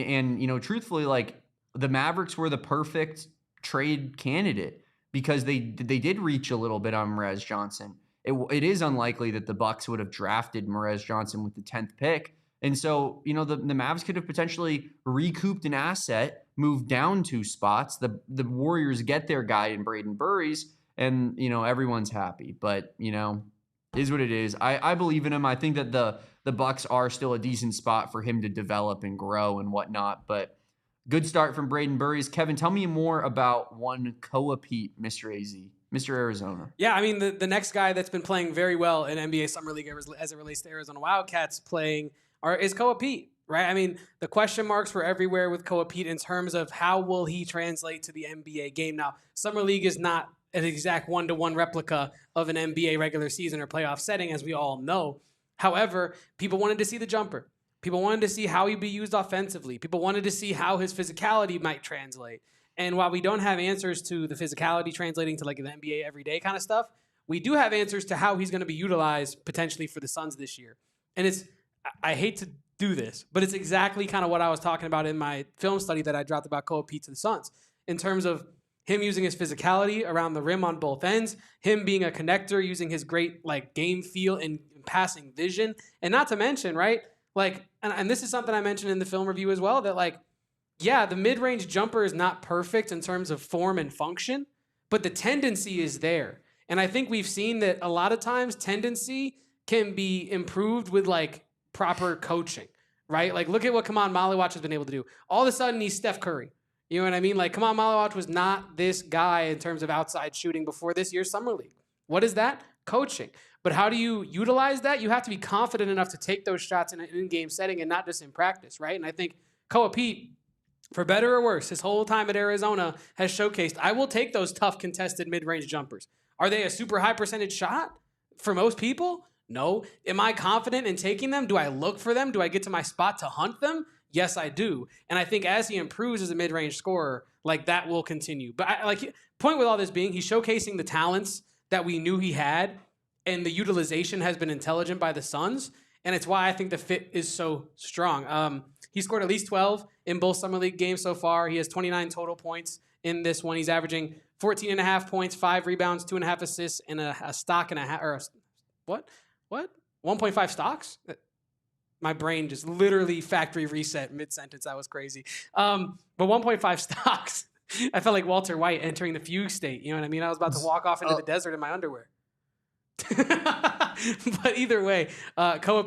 you know, truthfully, like the Mavericks were the perfect trade candidate because they did reach a little bit on Merez Johnson. It is unlikely that the Bucks would have drafted Merez Johnson with the 10th pick. And so, you know, the Mavs could have potentially recouped an asset move down 2 spots. The Warriors get their guy in Brayden Burries, and, you know, everyone's happy. But, you know, is what it is. I believe in him. I think that the Bucks are still a decent spot for him to develop and grow and whatnot. But good start from Brayden Burries. Kevin, tell me more about one Peat, Mr. AZ, Mr. Arizona. Yeah, I mean, the next guy that's been playing very well in NBA Summer League as it relates to Arizona Wildcats playing is Peat, right? I mean, the question marks were everywhere with Peat in terms of how will he translate to the NBA game. Now, Summer League is not an exact one-to-one replica of an NBA regular season or playoff setting, as we all know. However, people wanted to see the jumper. People wanted to see how he'd be used offensively. People wanted to see how his physicality might translate. And while we don't have answers to the physicality translating to like the NBA everyday kind of stuff, we do have answers to how he's going to be utilized potentially for the Suns this year. And I hate to do this, but it's exactly kind of what I was talking about in my film study that I dropped about Peat to the Suns in terms of him using his physicality around the rim on both ends, him being a connector, using his great like game feel and passing vision, and not to mention, right? Like, and this is something I mentioned in the film review as well, that like, yeah, the mid-range jumper is not perfect in terms of form and function, but the tendency is there. And I think we've seen that a lot of times tendency can be improved with like proper coaching, right? Like, look at what Kaman Maliwatch has been able to do. All of a sudden, he's Steph Curry. You know what I mean? Like, Kaman Maliwatch was not this guy in terms of outside shooting before this year's Summer League. What is that? Coaching. But how do you utilize that? You have to be confident enough to take those shots in an in-game setting and not just in practice, right? And I think Peat, for better or worse, his whole time at Arizona has showcased, I will take those tough contested mid-range jumpers. Are they a super high percentage shot for most people? No. Am I confident in taking them? Do I look for them? Do I get to my spot to hunt them? Yes, I do. And I think as he improves as a mid-range scorer, like that will continue. But point with all this being, he's showcasing the talents that we knew he had, and the utilization has been intelligent by the Suns. And it's why I think the fit is so strong. He scored at least 12 in both Summer League games so far. He has 29 total points in this one. He's averaging 14.5 points, 5 rebounds, 2.5 assists, and a stock and a half. What? 1.5 stocks? My brain just literally factory reset mid-sentence. That was crazy. But 1.5 stocks. I felt like Walter White entering the fugue state. You know what I mean? I was about to walk off into the desert in my underwear. But either way,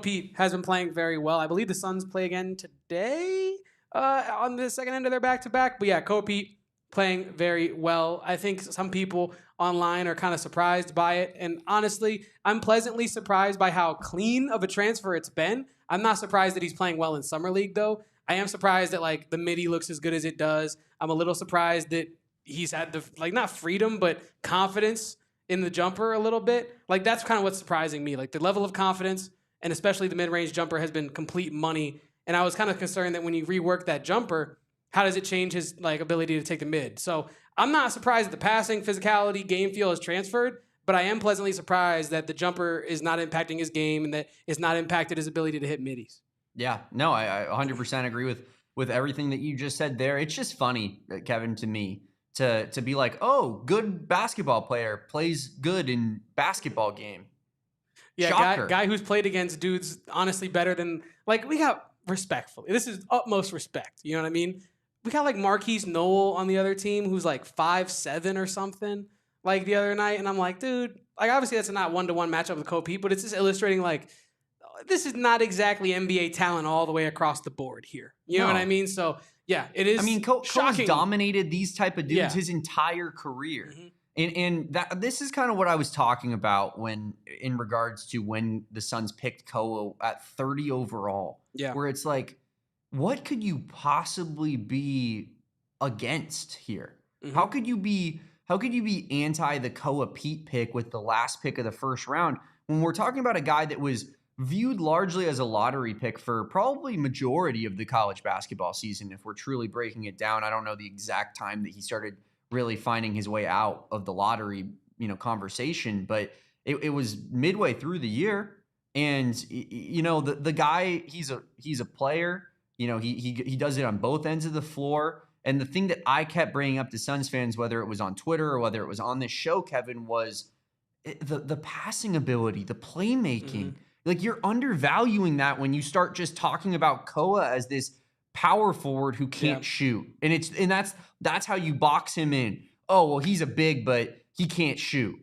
Peat has been playing very well. I believe the Suns play again today on the second end of their back-to-back. But yeah, Peat playing very well. I think some people online are kind of surprised by it. And honestly, I'm pleasantly surprised by how clean of a transfer it's been. I'm not surprised that he's playing well in Summer League, though. I am surprised that like the midi looks as good as it does. I'm a little surprised that he's had the like not freedom, but confidence in the jumper a little bit. Like that's kind of what's surprising me. Like the level of confidence and especially the mid-range jumper has been complete money. And I was kind of concerned that when you rework that jumper, how does it change his like ability to take the mid? So I'm not surprised that the passing, physicality, game feel has transferred, but I am pleasantly surprised that the jumper is not impacting his game and that it's not impacted his ability to hit middies. Yeah, no, I 100% agree with everything that you just said there. It's just funny, Kevin, to me, to be like, oh, good basketball player plays good in basketball game. Yeah, guy who's played against dudes honestly better than like we got respectfully. This is utmost respect. You know what I mean? We got like Marquise Noel on the other team who's like 5'7" or something like the other night, and I'm like, dude, like obviously that's not one-to-one matchup with Peat, but it's just illustrating like this is not exactly NBA talent all the way across the board here. You know what I mean? So yeah, it is. I mean, Cole's dominated these type of dudes his entire career. Mm-hmm. And this is kind of what I was talking about when in regards to when the Suns picked Koa at 30 overall. Yeah. Where it's like, what could you possibly be against here? Mm-hmm. How could you be anti the Peat pick with the last pick of the first round when we're talking about a guy that was viewed largely as a lottery pick for probably majority of the college basketball season? If we're truly breaking it down, I don't know the exact time that he started really finding his way out of the lottery, conversation, but it was midway through the year. And the guy, he's a player. He does it on both ends of the floor. And the thing that I kept bringing up to Suns fans, whether it was on Twitter or whether it was on this show, Kevin, was the passing ability, the playmaking. Mm-hmm. Like you're undervaluing that when you start just talking about Koa as this power forward who can't shoot. And that's how you box him in. Oh, well, he's a big, but he can't shoot.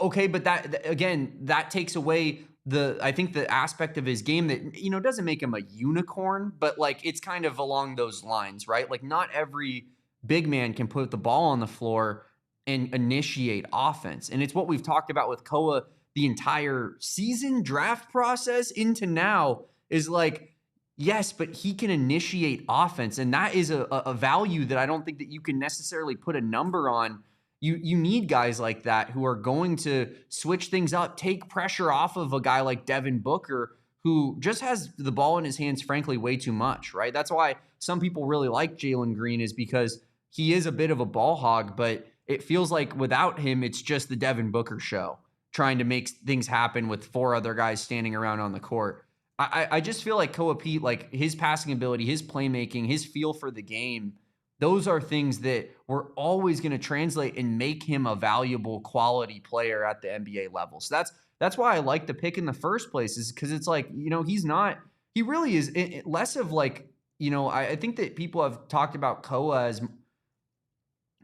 Okay, but that takes away I think the aspect of his game that, you know, doesn't make him a unicorn, but like it's kind of along those lines, right? Like not every big man can put the ball on the floor and initiate offense. And it's what we've talked about with Koa the entire season draft process into now is like, yes, but he can initiate offense. And that is a value that I don't think that you can necessarily put a number on. You need guys like that who are going to switch things up, take pressure off of a guy like Devin Booker, who just has the ball in his hands, frankly, way too much, right? That's why some people really like Jalen Green, is because he is a bit of a ball hog, but it feels like without him, it's just the Devin Booker show, trying to make things happen with 4 other guys standing around on the court. I just feel like Koa Peat, like his passing ability, his playmaking, his feel for the game, those are things that we're always going to translate and make him a valuable quality player at the NBA level. So that's why I like the pick in the first place, is because it's like, you know, he really is less of like, you know, I think that people have talked about Koa as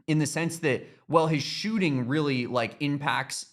in the sense that, well, his shooting really like impacts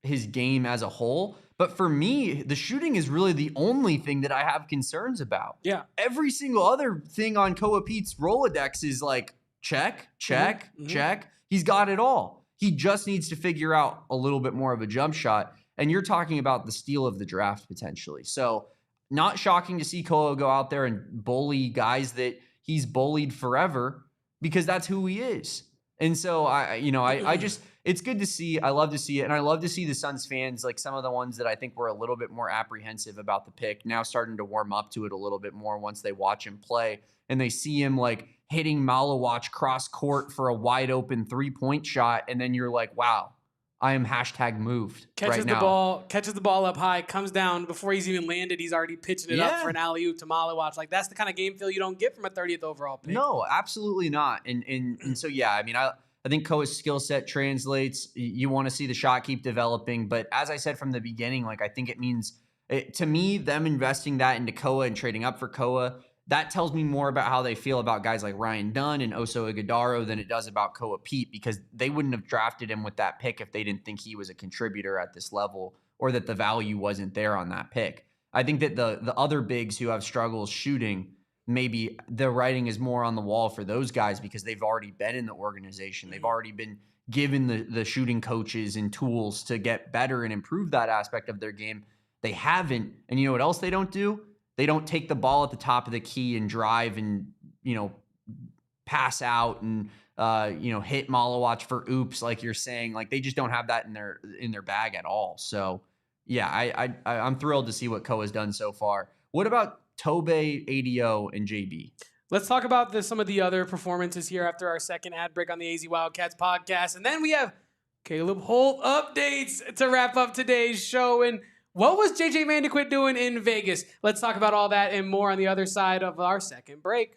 his game as a whole. But for me, the shooting is really the only thing that I have concerns about. Yeah. Every single other thing on Koa Peat's Rolodex is like, check. He's got it all. He just needs to figure out a little bit more of a jump shot. And you're talking about the steal of the draft potentially. So not shocking to see Koa go out there and bully guys that he's bullied forever, because that's who he is. And so I just, it's good to see. I love to see it. And I love to see the Suns fans, like some of the ones that I think were a little bit more apprehensive about the pick, now starting to warm up to it a little bit more once they watch him play and they see him like hitting Malawach cross court for a wide open 3-point shot. And then you're like, wow, I am #moved catches the ball up high, comes down before he's even landed. He's already pitching it up for an alley-oop to Malawach. Like that's the kind of game feel you don't get from a 30th overall pick. No, absolutely not. And so, yeah, I mean, I think Koa's skill set translates. You want to see the shot keep developing. But as I said from the beginning, like I think it means, to me, them investing that into Koa and trading up for Koa, that tells me more about how they feel about guys like Ryan Dunn and Oso Ighodaro than it does about Koa Peat, because they wouldn't have drafted him with that pick if they didn't think he was a contributor at this level or that the value wasn't there on that pick. I think that the other bigs who have struggles shooting, maybe the writing is more on the wall for those guys because they've already been in the organization. They've already been given the shooting coaches and tools to get better and improve that aspect of their game. They haven't. And you know what else they don't do? They don't take the ball at the top of the key and drive and, you know, pass out and, hit Malawach for oops, like you're saying. Like they just don't have that in their bag at all. So, yeah, I'm thrilled to see what Koa's done so far. What about Tobe, ADO, and JB? Let's talk about some of the other performances here after our second ad break on the AZ Wildcats podcast. And then we have Caleb Holt updates to wrap up today's show. And what was JJ Mandequit doing in Vegas? Let's talk about all that and more on the other side of our second break.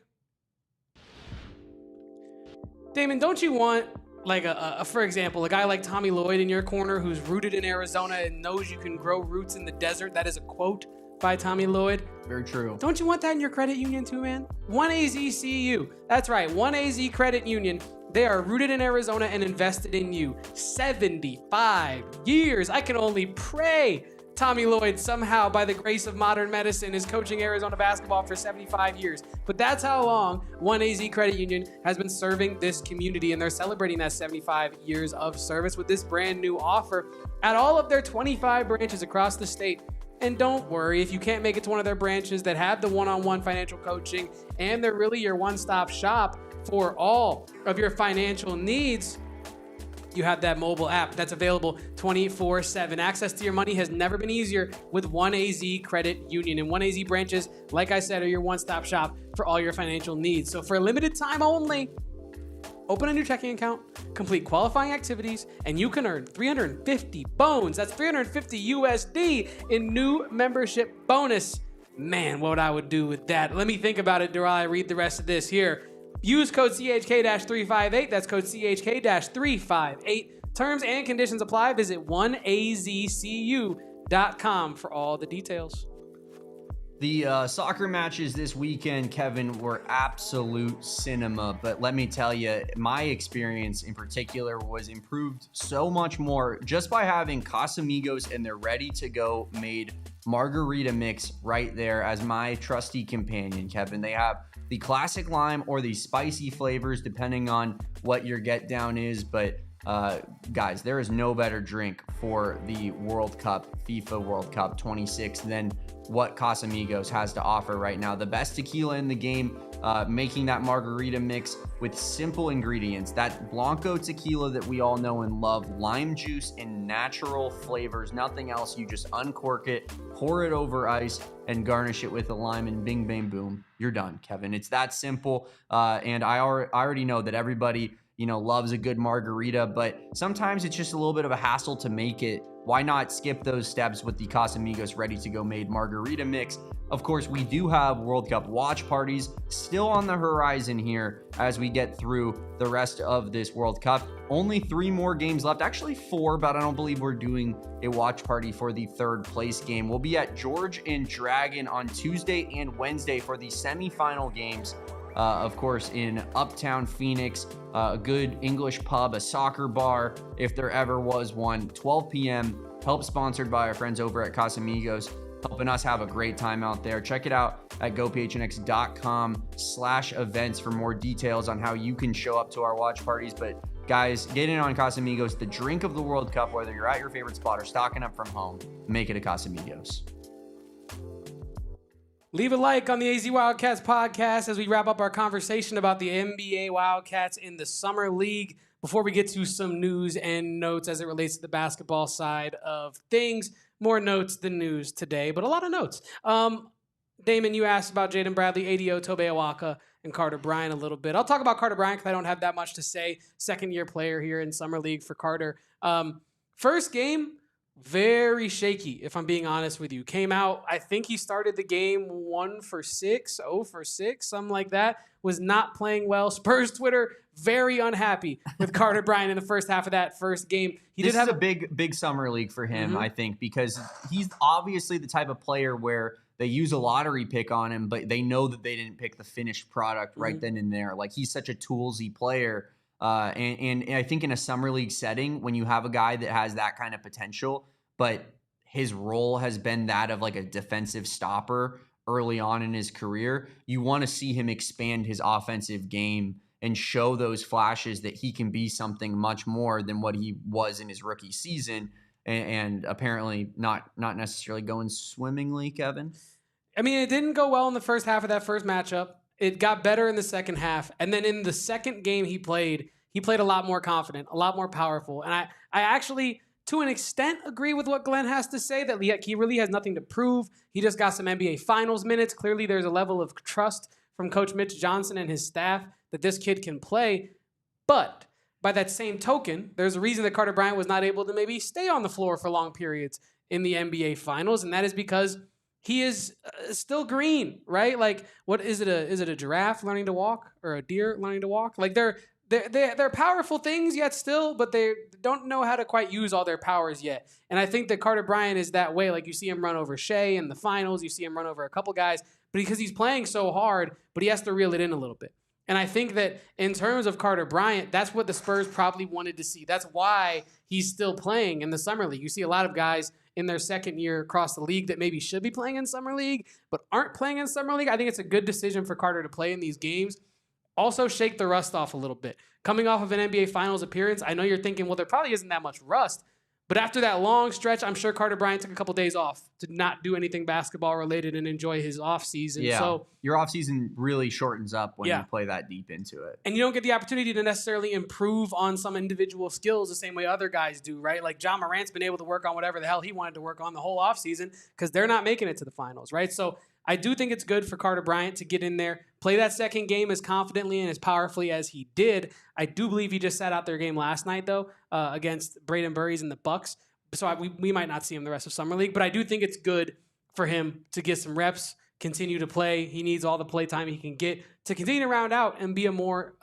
Damon, don't you want, like, for example, a guy like Tommy Lloyd in your corner who's rooted in Arizona and knows you can grow roots in the desert? That is a quote by Tommy Lloyd. Very true. Don't you want that in your credit union too, man? 1AZCU. That's right, 1AZ Credit Union. They are rooted in Arizona and invested in you. 75 years. I can only pray Tommy Lloyd somehow, by the grace of modern medicine, is coaching Arizona basketball for 75 years. But that's how long 1AZ Credit Union has been serving this community, and they're celebrating that 75 years of service with this brand new offer at all of their 25 branches across the state. And don't worry, if you can't make it to one of their branches that have the one-on-one financial coaching and they're really your one-stop shop for all of your financial needs, you have that mobile app that's available 24/7. Access to your money has never been easier with 1AZ Credit Union. And 1AZ branches, like I said, are your one-stop shop for all your financial needs. So for a limited time only, open a new checking account, complete qualifying activities, and you can earn 350 bones. That's 350 USD in new membership bonus. Man, what I would do with that. Let me think about it while I read the rest of this here. Use code CHK-358. That's code CHK-358. Terms and conditions apply. Visit 1azcu.com for all the details. The soccer matches this weekend, Kevin, were absolute cinema. But let me tell you, my experience in particular was improved so much more just by having Casamigos and their ready-to-go made margarita mix right there as my trusty companion, Kevin. They have the classic lime or the spicy flavors, depending on what your get down is. But guys, there is no better drink for the World Cup, FIFA World Cup 26 than what Casamigos has to offer right now. The best tequila in the game, making that margarita mix with simple ingredients. That Blanco tequila that we all know and love, lime juice and natural flavors, nothing else. You just uncork it, pour it over ice, and garnish it with a lime, and bing, bang, boom, you're done, Kevin. It's that simple. And I already know that everybody loves a good margarita, but sometimes it's just a little bit of a hassle to make it. Why not skip those steps with the Casamigos ready-to-go made margarita mix? Of course, we do have World Cup watch parties still on the horizon here as we get through the rest of this World Cup. Only 3 more games left, actually 4, but I don't believe we're doing a watch party for the 3rd place game. We'll be at George and Dragon on Tuesday and Wednesday for the semifinal games. Of course, in Uptown Phoenix, a good English pub, a soccer bar, if there ever was one, 12 p.m., help sponsored by our friends over at Casamigos, helping us have a great time out there. Check it out at gophnx.com/events for more details on how you can show up to our watch parties. But guys, get in on Casamigos, the drink of the World Cup, whether you're at your favorite spot or stocking up from home, make it a Casamigos. Leave a like on the AZ Wildcats podcast as we wrap up our conversation about the NBA Wildcats in the Summer League. Before we get to some news and notes as it relates to the basketball side of things, more notes than news today, but a lot of notes. Damon, you asked about Jaden Bradley, ADO, Tobe Awaka, and Carter Bryant a little bit. I'll talk about Carter Bryant because I don't have that much to say. Second-year player here in Summer League for Carter. First game, very shaky, if I'm being honest with you. Came out, I think he started the game 1 for 6, 0 for 6, something like that. Was not playing well. Spurs Twitter, very unhappy with Carter Bryant in the first half of that first game. This is a big summer league for him, I think, because he's obviously the type of player where they use a lottery pick on him, but they know that they didn't pick the finished product right then and there. Like, he's such a toolsy player. And I think in a summer league setting, when you have a guy that has that kind of potential, but his role has been that of like a defensive stopper early on in his career, you want to see him expand his offensive game and show those flashes that he can be something much more than what he was in his rookie season. And apparently not necessarily going swimmingly, Kevin. I mean, it didn't go well in the first half of that first matchup. It got better in the second half. And then in the second game he played a lot more confident, a lot more powerful. And I actually, to an extent, agree with what Glenn has to say, that he really has nothing to prove. He just got some NBA Finals minutes. Clearly there's a level of trust from Coach Mitch Johnson and his staff that this kid can play. But by that same token, there's a reason that Carter Bryant was not able to maybe stay on the floor for long periods in the NBA Finals, and that is because he is still green, right? Like, what is it? Is it a giraffe learning to walk or a deer learning to walk? Like, they're powerful things yet still, but they don't know how to quite use all their powers yet. And I think that Carter Bryant is that way. Like, you see him run over Shea in the finals, you see him run over a couple guys, but because he's playing so hard, but he has to reel it in a little bit. And I think that in terms of Carter Bryant, that's what the Spurs probably wanted to see. That's why he's still playing in the Summer League. You see a lot of guys in their second year across the league that maybe should be playing in Summer League, but aren't playing in Summer League. I think it's a good decision for Carter to play in these games. Also, shake the rust off a little bit. Coming off of an NBA Finals appearance, I know you're thinking, well, there probably isn't that much rust. But after that long stretch, I'm sure Carter Bryant took a couple days off to not do anything basketball related and enjoy his offseason. Yeah, so your offseason really shortens up when you play that deep into it. And you don't get the opportunity to necessarily improve on some individual skills the same way other guys do, right? Like John Morant's been able to work on whatever the hell he wanted to work on the whole offseason because they're not making it to the finals, right? So I do think it's good for Carter Bryant to get in there, play that second game as confidently and as powerfully as he did. I do believe he just sat out their game last night, though, against Brayden Burries and the Bucks. So we might not see him the rest of Summer League, but I do think it's good for him to get some reps, continue to play. He needs all the play time he can get to continue to round out and be a more,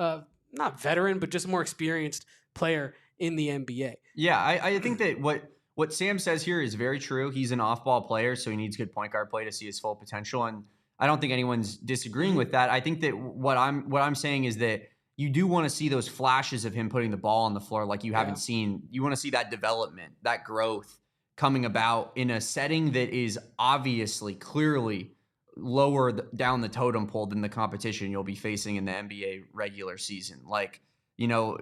not veteran, but just more experienced player in the NBA. Yeah, I think that what what Sam says here is very true. He's an off-ball player, so he needs good point guard play to see his full potential. And I don't think anyone's disagreeing with that. I think that what I'm saying is that you do want to see those flashes of him putting the ball on the floor like you haven't seen. You want to see that development, that growth coming about in a setting that is obviously, clearly lower down the totem pole than the competition you'll be facing in the NBA regular season. Like, you know,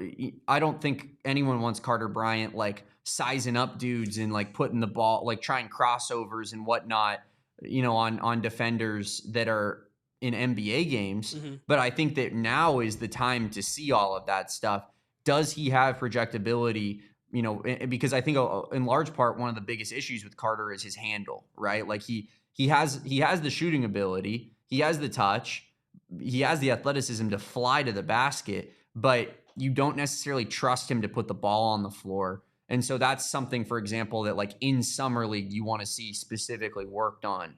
I don't think anyone wants Carter Bryant like sizing up dudes and like putting the ball, like trying crossovers and whatnot, you know, on defenders that are in NBA games. But I think that now is the time to see all of that stuff. Does he have projectability? You know, because I think in large part, one of the biggest issues with Carter is his handle, right? Like he has the shooting ability, he has the touch, he has the athleticism to fly to the basket, but you don't necessarily trust him to put the ball on the floor. And so that's something, for example, that like in Summer League, you want to see specifically worked on,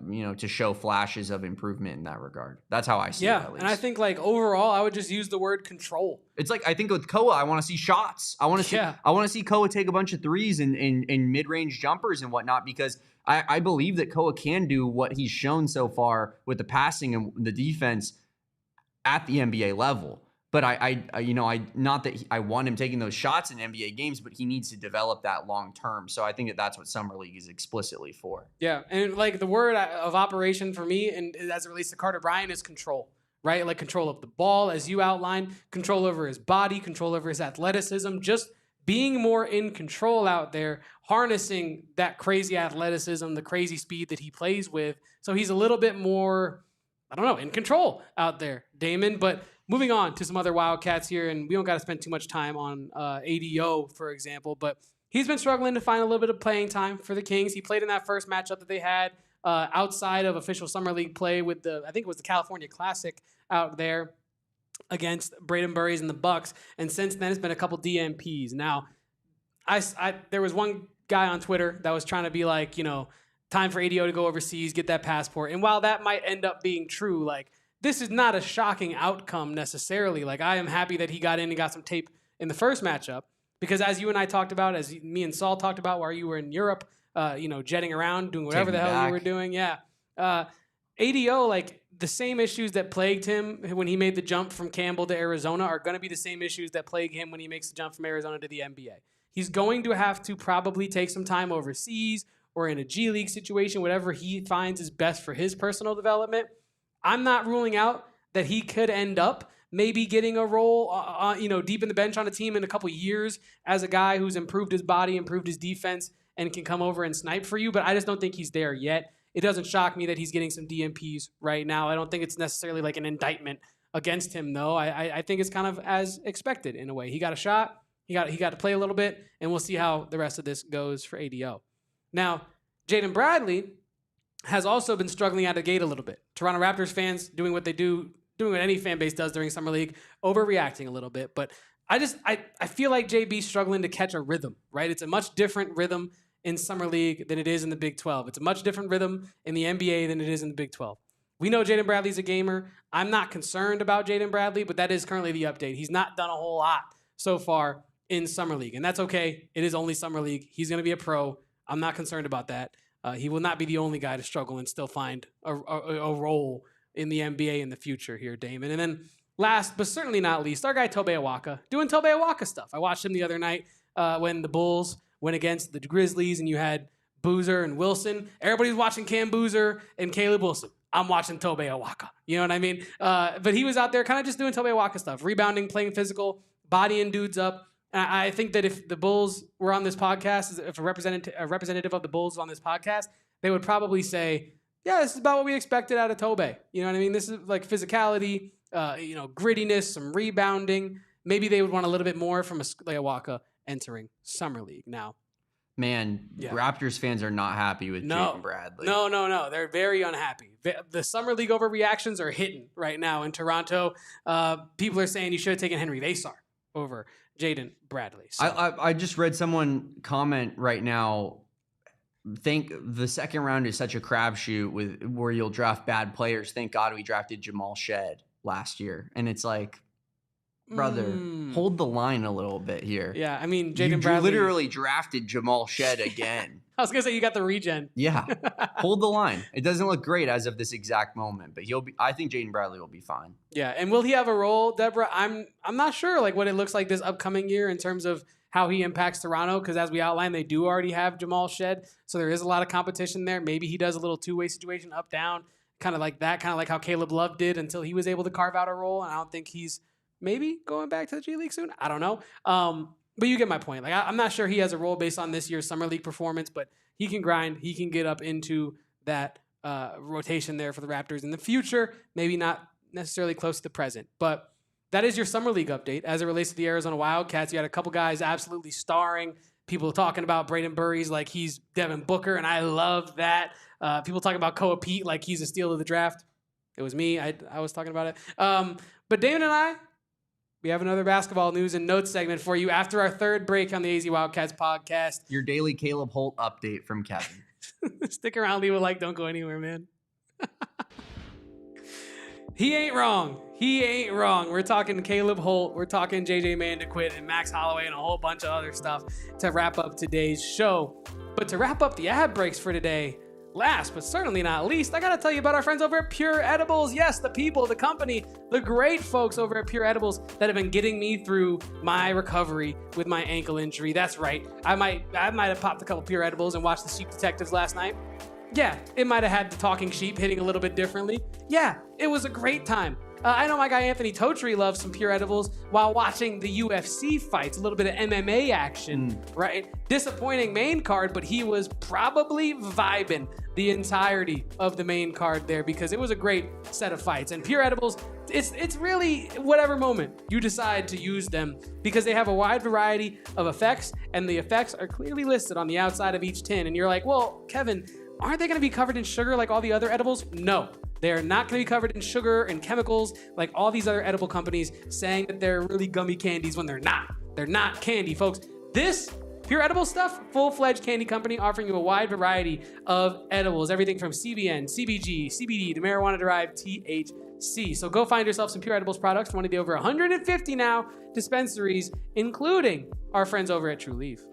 you know, to show flashes of improvement in that regard. That's how I see it, at least. And I think like overall, I would just use the word control. It's like, I think with Koa, I want to see shots. I want to see Koa take a bunch of threes and mid-range jumpers and whatnot, because I believe that Koa can do what he's shown so far with the passing and the defense at the NBA level. But I not that I want him taking those shots in NBA games, but he needs to develop that long term. So I think that that's what Summer League is explicitly for. Yeah, and like the word of operation for me, and as it relates to Carter Bryant, is control, right? Like control of the ball, as you outlined, control over his body, control over his athleticism, just being more in control out there, harnessing that crazy athleticism, the crazy speed that he plays with. So he's a little bit more, I don't know, in control out there, Damon. But moving on to some other Wildcats here, and we don't got to spend too much time on ADO, for example, but he's been struggling to find a little bit of playing time for the Kings. He played in that first matchup that they had outside of official Summer League play with I think it was the California Classic out there against Brayden, Burries, and the Bucks. And since then, it's been a couple DNPs. Now, there was one guy on Twitter that was trying to be like, you know, time for ADO to go overseas, get that passport. And while that might end up being true, like, this is not a shocking outcome necessarily. Like, I am happy that he got in and got some tape in the first matchup, because as you and I talked about, as me and Saul talked about while you were in Europe, you know, jetting around, doing whatever the hell you were doing. Yeah. ADO, like, the same issues that plagued him when he made the jump from Campbell to Arizona are going to be the same issues that plague him when he makes the jump from Arizona to the NBA. He's going to have to probably take some time overseas or in a G League situation, whatever he finds is best for his personal development. I'm not ruling out that he could end up maybe getting a role, you know, deep in the bench on a team in a couple years as a guy who's improved his body, improved his defense, and can come over and snipe for you. But I just don't think he's there yet. It doesn't shock me that he's getting some DNPs right now. I don't think it's necessarily like an indictment against him, though. I think it's kind of as expected in a way. He got a shot. He got to play a little bit, and we'll see how the rest of this goes for ADO. Now, Jaden Bradley has also been struggling out of the gate a little bit. Toronto Raptors fans doing what they do, doing what any fan base does during Summer League, overreacting a little bit. But I feel like JB's struggling to catch a rhythm, right? It's a much different rhythm in Summer League than it is in the Big 12. It's a much different rhythm in the NBA than it is in the Big 12. We know Jaden Bradley's a gamer. I'm not concerned about Jaden Bradley, but that is currently the update. He's not done a whole lot so far in Summer League, and that's okay. It is only Summer League. He's going to be a pro. I'm not concerned about that. He will not be the only guy to struggle and still find a role in the NBA in the future here, Damon. And then last, but certainly not least, our guy Tobe Awaka, doing Tobe Awaka stuff. I watched him the other night when the Bulls went against the Grizzlies and you had Boozer and Wilson. Everybody's watching Cam Boozer and Caleb Wilson. I'm watching Tobe Awaka. You know what I mean? But he was out there kind of just doing Tobe Awaka stuff, rebounding, playing physical, bodying dudes up. And I think that if the Bulls were on this podcast, if a representative of the Bulls was on this podcast, they would probably say, yeah, this is about what we expected out of Tobe. You know what I mean? This is like physicality, you know, grittiness, some rebounding. Maybe they would want a little bit more from a Awaka entering Summer League now. Man, yeah. Raptors fans are not happy with Jaden Bradley. No. They're very unhappy. The Summer League overreactions are hitting right now in Toronto. People are saying you should have taken Henry Vasar over Jaden Bradley. So. I just read someone comment right now, think the second round is such a crapshoot where you'll draft bad players. Thank God we drafted Jamal Shed last year. And it's like, brother, hold the line a little bit here. Yeah, I mean, You Jaden Bradley literally drafted Jamal Shed again. I was gonna say you got the regen. Yeah, hold the line. It doesn't look great as of this exact moment, but he'll be. I think Jaden Bradley will be fine. Yeah, and will he have a role, Deborah? I'm not sure, like what it looks like this upcoming year in terms of how he impacts Toronto, because as we outlined, they do already have Jamal Shed, so there is a lot of competition there. Maybe he does a little two-way situation, up down, kind of like that, kind of like how Caleb Love did until he was able to carve out a role. And I don't think he's maybe going back to the G League soon. I don't know. But you get my point. Like I'm not sure he has a role based on this year's summer league performance, but he can grind. He can get up into that rotation there for the Raptors in the future. Maybe not necessarily close to the present, but that is your summer league update as it relates to the Arizona Wildcats. You had a couple guys absolutely starring. People talking about Brayden Burries like he's Devin Booker, and I love that. People talking about Peat like he's a steal of the draft. It was me. I was talking about it. But Damon and I, we have another basketball news and notes segment for you after our third break on the AZ Wildcats podcast. Your daily Caleb Holt update from Kevin. Stick around, leave a like, don't go anywhere, man. He ain't wrong. He ain't wrong. We're talking Caleb Holt. We're talking JJ Mandaquit and Max Holloway and a whole bunch of other stuff to wrap up today's show. But to wrap up the ad breaks for today, last but certainly not least, I got to tell you about our friends over at Pure Edibles. Yes, the people, the company, the great folks over at Pure Edibles that have been getting me through my recovery with my ankle injury. That's right. I might have popped a couple Pure Edibles and watched The Sheep Detectives last night. Yeah, it might have had the talking sheep hitting a little bit differently. Yeah, it was a great time. I know my guy Anthony Totri loves some Pure Edibles while watching the UFC fights, a little bit of MMA action, right? Disappointing main card, but he was probably vibing the entirety of the main card there because it was a great set of fights. And Pure Edibles, it's really whatever moment you decide to use them because they have a wide variety of effects, and the effects are clearly listed on the outside of each tin. And you're like, well, Kevin, aren't they going to be covered in sugar like all the other edibles? No. They're not going to be covered in sugar and chemicals like all these other edible companies saying that they're really gummy candies when they're not. They're not candy, folks. This Pure Edible stuff, full-fledged candy company offering you a wide variety of edibles, everything from CBN, CBG, CBD to marijuana-derived THC. So go find yourself some Pure Edibles products from one of the over 150 now dispensaries, including our friends over at True Leaf.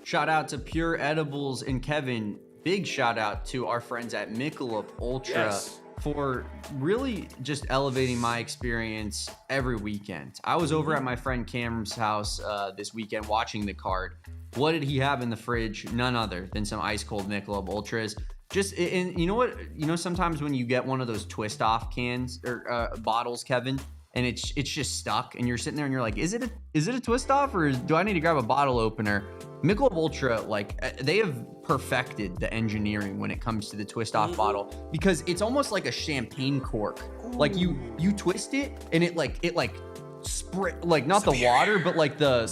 Shout out to Pure Edibles and Kevin. Big shout out to our friends at Michelob Ultra for really just elevating my experience every weekend. I was over at my friend Cameron's house this weekend watching the card. What did he have in the fridge? None other than some ice cold Michelob Ultras. Just, and you know what? You know, sometimes when you get one of those twist off cans or bottles, Kevin, and it's just stuck, and you're sitting there and you're like, is it a twist off, or do I need to grab a bottle opener? Michelob Ultra, like, they have perfected the engineering when it comes to the twist off bottle, because it's almost like a champagne cork. Ooh. Like you twist it and it spray, like not Superior. The water, but like the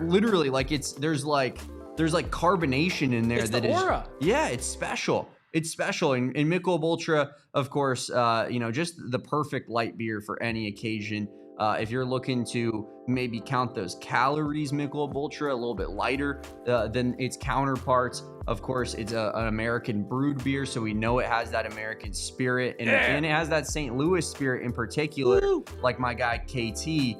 literally like there's carbonation in there. It's that the aura. Yeah, it's special. It's special. And Michelob Ultra, of course, just the perfect light beer for any occasion. If you're looking to maybe count those calories, Michelob Ultra, a little bit lighter than its counterparts. Of course, it's an American brewed beer, so we know it has that American spirit, and it has that St. Louis spirit in particular. Woo! Like my guy KT,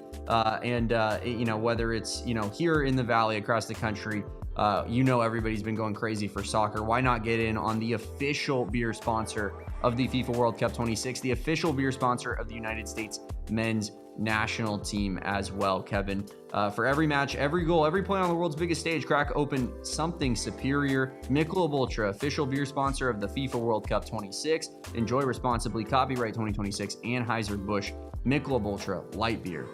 whether it's here in the Valley, across the country. Everybody's been going crazy for soccer. Why not get in on the official beer sponsor of the FIFA World Cup 26, the official beer sponsor of the United States men's national team as well, Kevin. For every match, every goal, every play on the world's biggest stage, crack open something superior. Michelob Ultra, official beer sponsor of the FIFA World Cup 26. Enjoy responsibly. Copyright 2026 Anheuser-Busch. Michelob Ultra, light beer.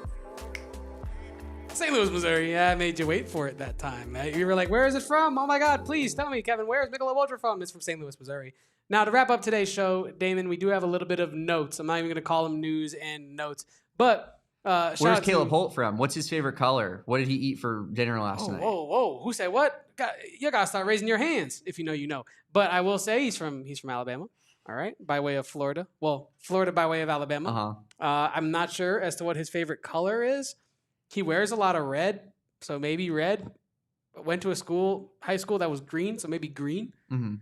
St. Louis, Missouri. Yeah, I made you wait for it that time. You were like, where is it from? Oh my God, please tell me, Kevin, where is Michelob Ultra from? It's from St. Louis, Missouri. Now, to wrap up today's show, Damon, we do have a little bit of notes. I'm not even going to call them news and notes. But where's Caleb Holt from? What's his favorite color? What did he eat for dinner last night? Whoa. Who said what? You got to start raising your hands if you know, you know. But I will say he's from Alabama. All right. By way of Florida. Well, Florida by way of Alabama. I'm not sure as to what his favorite color is. He wears a lot of red, so maybe red. Went to high school that was green, so maybe green. Mm-hmm.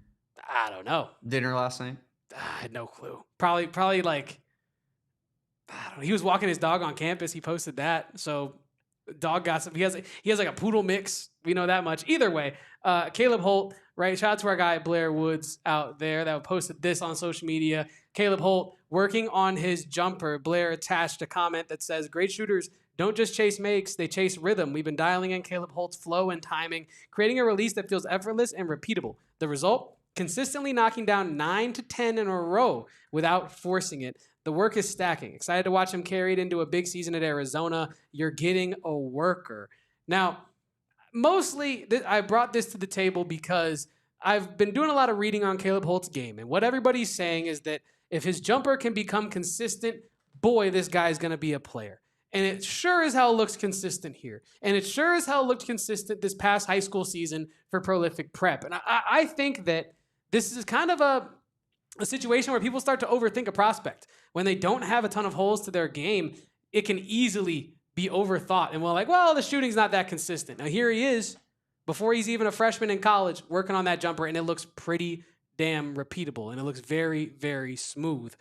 I don't know. Dinner last night? I had no clue. Probably like I don't know, he was walking his dog on campus. He posted that. So dog got some. He has like a poodle mix. We know that much. Either way, Caleb Holt, right? Shout out to our guy Blair Woods out there that posted this on social media. Caleb Holt working on his jumper. Blair attached a comment that says, "Great shooters don't just chase makes, they chase rhythm. We've been dialing in Caleb Holt's flow and timing, creating a release that feels effortless and repeatable. The result? Consistently knocking down 9 to 10 in a row without forcing it. The work is stacking. Excited to watch him carry it into a big season at Arizona. You're getting a worker." Now, mostly I brought this to the table because I've been doing a lot of reading on Caleb Holt's game, and what everybody's saying is that if his jumper can become consistent, boy, this guy's going to be a player. And it sure as hell looks consistent here. And it sure as hell looked consistent this past high school season for Prolific Prep. And I think that this is kind of a situation where people start to overthink a prospect. When they don't have a ton of holes to their game, it can easily be overthought. And we're like, well, the shooting's not that consistent. Now here he is, before he's even a freshman in college, working on that jumper, and it looks pretty damn repeatable. And it looks very, very smooth.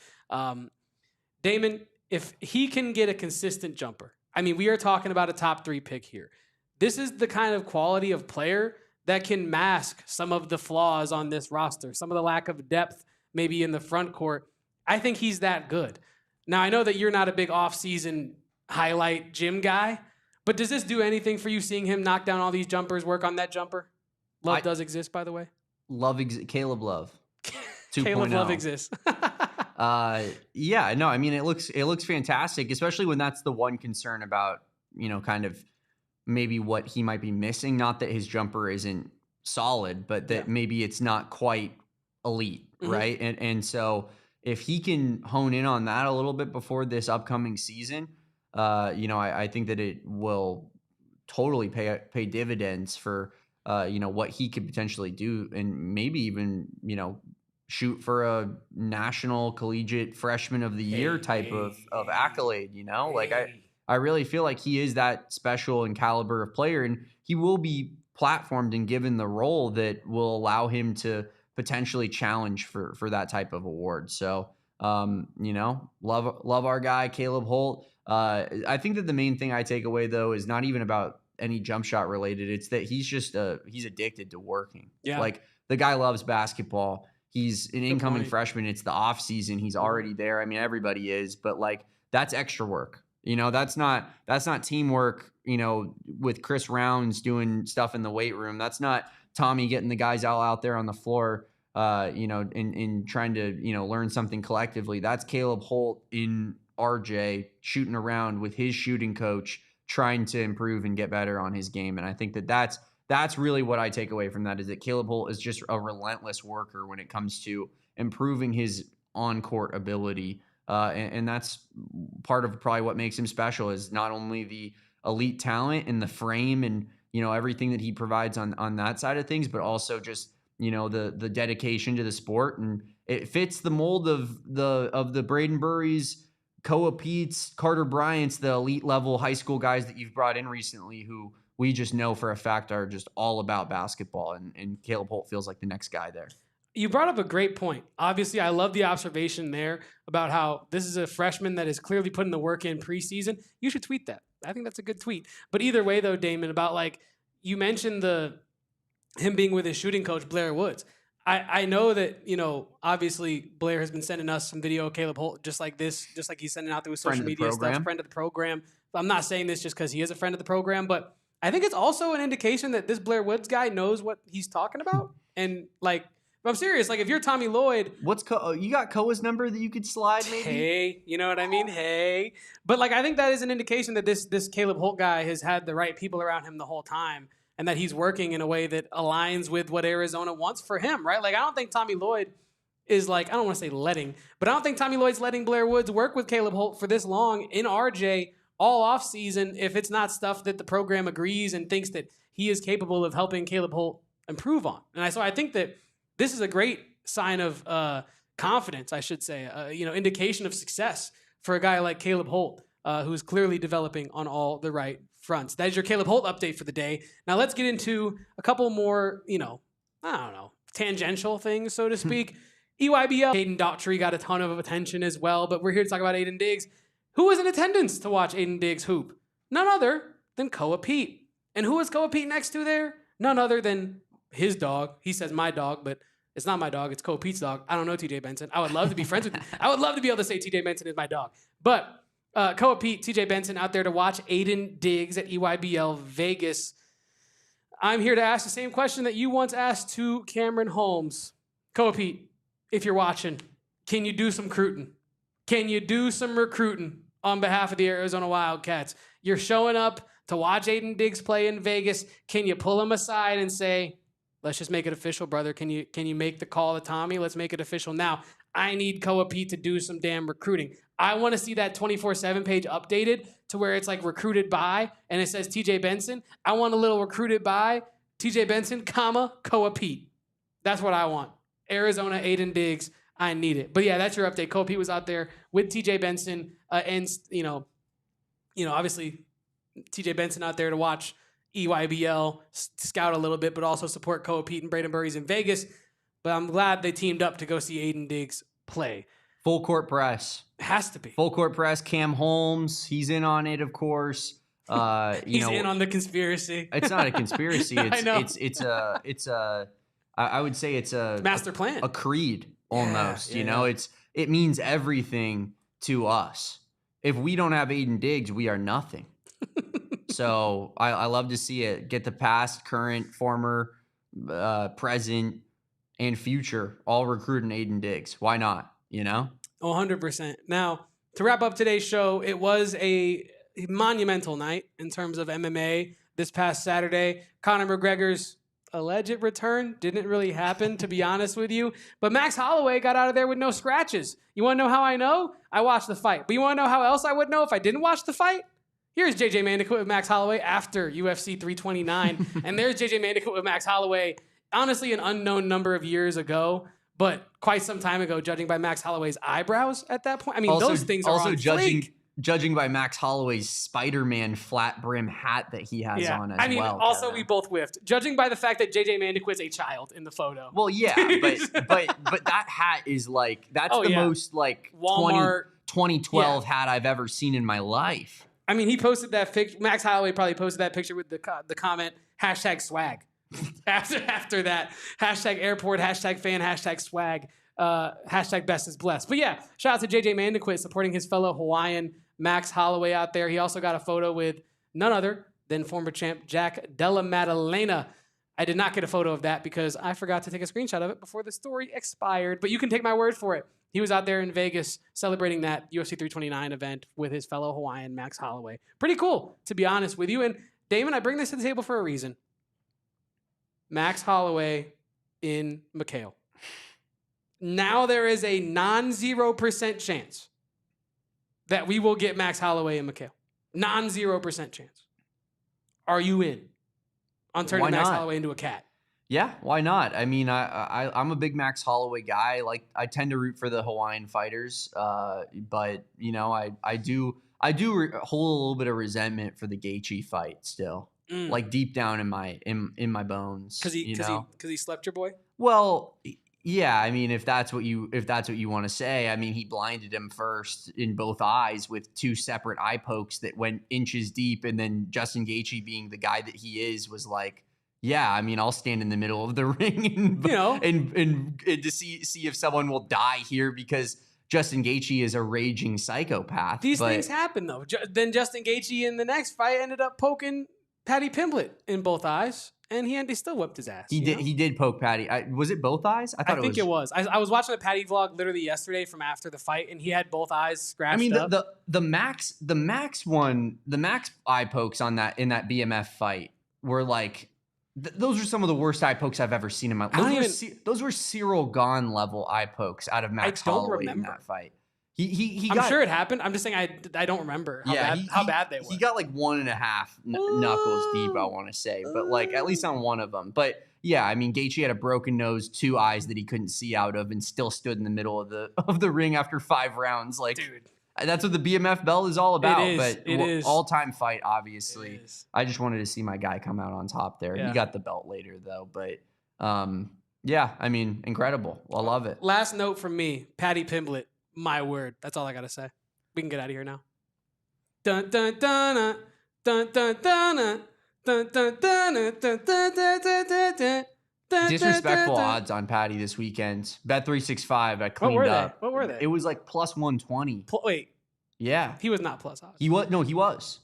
Damon, if he can get a consistent jumper, I mean, we are talking about a top 3 pick here. This is the kind of quality of player that can mask some of the flaws on this roster, some of the lack of depth maybe in the front court. I think he's that good. Now, I know that you're not a big off-season highlight gym guy, but does this do anything for you seeing him knock down all these jumpers, work on that jumper? Love does exist, by the way. Caleb Love. Caleb Love exists. Yeah, no, I mean, it looks fantastic, especially when that's the one concern about, kind of maybe what he might be missing. Not that his jumper isn't solid, but that maybe it's not quite elite, right? And so if he can hone in on that a little bit before this upcoming season, I think that it will totally pay dividends for, what he could potentially do, and maybe even, shoot for a national collegiate freshman of the year type of accolade, like I really feel like he is that special and caliber of player, and he will be platformed and given the role that will allow him to potentially challenge for that type of award. So, love our guy, Caleb Holt. I think that the main thing I take away though is not even about any jump shot related. It's that he's just he's addicted to working. Yeah. Like the guy loves basketball. He's an incoming freshman. It's the off season. He's already there. I mean, everybody is, but like that's extra work. That's not teamwork, with Chris Rounds doing stuff in the weight room. That's not Tommy getting the guys out there on the floor, and trying to, learn something collectively. That's Caleb Holt in RJ shooting around with his shooting coach, trying to improve and get better on his game. And I think that that's really what I take away from that, is that Caleb Holt is just a relentless worker when it comes to improving his on-court ability. And that's part of probably what makes him special, is not only the elite talent and the frame and, everything that he provides on that side of things, but also just, the dedication to the sport. And it fits the mold of the Brayden, Burries, Koa Peets, Carter Bryant's, the elite level high school guys that you've brought in recently, who we just know for a fact are just all about basketball. And Caleb Holt feels like the next guy there. You brought up a great point. Obviously, I love the observation there about how this is a freshman that is clearly putting the work in preseason. You should tweet that. I think that's a good tweet. But either way, though, Damon, about like you mentioned him being with his shooting coach, Blair Woods. I know that, obviously Blair has been sending us some video of Caleb Holt just like this, just like he's sending out through his social media stuff, friend of the program. I'm not saying this just because he is a friend of the program, but I think it's also an indication that this Blair Woods guy knows what he's talking about. And like, I'm serious. Like, if you're Tommy Lloyd, you got Koa's number that you could slide, maybe? Hey, you know what I mean? Hey, but like, I think that is an indication that this Caleb Holt guy has had the right people around him the whole time, and that he's working in a way that aligns with what Arizona wants for him, right? Like, I don't think Tommy Lloyd is like, I don't want to say but I don't think Tommy Lloyd's letting Blair Woods work with Caleb Holt for this long in RJ all off season if it's not stuff that the program agrees and thinks that he is capable of helping Caleb Holt improve on. And so I think that this is a great sign of confidence, I should say, indication of success for a guy like Caleb Holt, who's clearly developing on all the right fronts. That is your Caleb Holt update for the day. Now let's get into a couple more, tangential things, so to speak. EYBL, Adan Diggs got a ton of attention as well, but we're here to talk about Adan Diggs. Who was in attendance to watch Adan Diggs hoop? None other than Koa Peat. And who was Koa Peat next to there? None other than his dog. He says my dog, but it's not my dog. It's Koa Peat's dog. I don't know TJ Benson. I would love to be friends with you. I would love to be able to say TJ Benson is my dog. But Koa Peat, TJ Benson out there to watch Adan Diggs at EYBL Vegas. I'm here to ask the same question that you once asked to Cameron Holmes. Koa Peat, if you're watching, can you do some recruiting? Can you do some recruiting on behalf of the Arizona Wildcats? You're showing up to watch Adan Diggs play in Vegas. Can you pull him aside and say, let's just make it official, brother? Can you make the call to Tommy? Let's make it official now. I need Koa Peat to do some damn recruiting. I want to see that 24/7 page updated to where it's like recruited by, and it says TJ Benson. I want a little recruited by TJ Benson, Koa Peat. That's what I want. Arizona, Adan Diggs. I need it. But yeah, that's your update. Koa Peat was out there with TJ Benson, and obviously TJ Benson out there to watch EYBL, scout a little bit, but also support Koa Peat and Brayden Burries in Vegas. But I'm glad they teamed up to go see Adan Diggs play. Full court press. Has to be. Full court press. Cam Holmes, he's in on it, of course. He's in on the conspiracy. It's not a conspiracy. I know. I would say it's a master plan, a creed almost. Yeah. It means everything to us. If we don't have Adan Diggs, we are nothing. So I love to see it. Get the past, current, former, present, and future all recruiting Adan Diggs. Why not? 100%. Now, to wrap up today's show, it was a monumental night in terms of MMA this past Saturday. Conor McGregor's alleged return didn't really happen, to be honest with you. But Max Holloway got out of there with no scratches. You want to know how I know? I watched the fight. But you want to know how else I would know if I didn't watch the fight? Here's JJ Mandicoot with Max Holloway after UFC 329. And there's JJ Mandicoot with Max Holloway, honestly, an unknown number of years ago, but quite some time ago, judging by Max Holloway's eyebrows at that point. I mean, those things are also on judging by Max Holloway's Spider-Man flat brim hat that he has on as well. Also, we both whiffed. Judging by the fact that JJ Mandicoot is a child in the photo. Well, yeah, but that hat is like, that's most like Walmart 2012 hat I've ever seen in my life. I mean, he posted that picture. Max Holloway probably posted that picture with the comment, #swag. After that, #airport, #fan, #swag, #best is blessed. But yeah, shout out to JJ Mandicoot supporting his fellow Hawaiian Max Holloway out there. He also got a photo with none other than former champ Jack Della Maddalena. I did not get a photo of that because I forgot to take a screenshot of it before the story expired. But you can take my word for it. He was out there in Vegas celebrating that UFC 329 event with his fellow Hawaiian Max Holloway. Pretty cool, to be honest with you. And Damon, I bring this to the table for a reason. Max Holloway in McHale. Now there is a non-0% chance that we will get Max Holloway in McHale. Non-0% chance. Are you in on turning Max Holloway into a cat? Yeah, why not? I mean, I'm a big Max Holloway guy. Like, I tend to root for the Hawaiian fighters, but I do hold a little bit of resentment for the Gaethje fight still, like deep down in my bones. Because he slept your boy. Well, yeah. I mean, if that's what you want to say, I mean, he blinded him first in both eyes with 2 separate eye pokes that went inches deep, and then Justin Gaethje, being the guy that he is, was like, yeah, I mean, I'll stand in the middle of the ring and to see if someone will die here, because Justin Gaethje is a raging psychopath. These things happen, though. Then Justin Gaethje in the next fight ended up poking Paddy Pimblett in both eyes, and he still whipped his ass. He did poke Paddy. Was it both eyes? I think it was. I was watching the Paddy vlog literally yesterday from after the fight, and he had both eyes scratched. I mean, the Max eye pokes in that BMF fight were like. Those are some of the worst eye pokes I've ever seen in my life. Those were Cyril Gahn level eye pokes out of Max Holloway in that fight. I'm sure it happened. I'm just saying I don't remember how bad they were. He got like 1.5 knuckles deep, I want to say, but like at least on one of them. But yeah, I mean, Gaethje had a broken nose, 2 eyes that he couldn't see out of, and still stood in the middle of the ring after 5 rounds. Like, dude. That's what the BMF belt is all about. It is. All-time fight, obviously. I just wanted to see my guy come out on top there. Yeah. He got the belt later, though. But, yeah, I mean, incredible. I love it. Last note from me, Paddy Pimblett, my word. That's all I got to say. We can get out of here now. Dun dun dun dun dun dun dun dun dun dun dun dun dun. Disrespectful odds on Patty this weekend. Bet365, I cleaned up. What were they? It was like plus 120. Wait, Yeah. he was not plus odds. He was.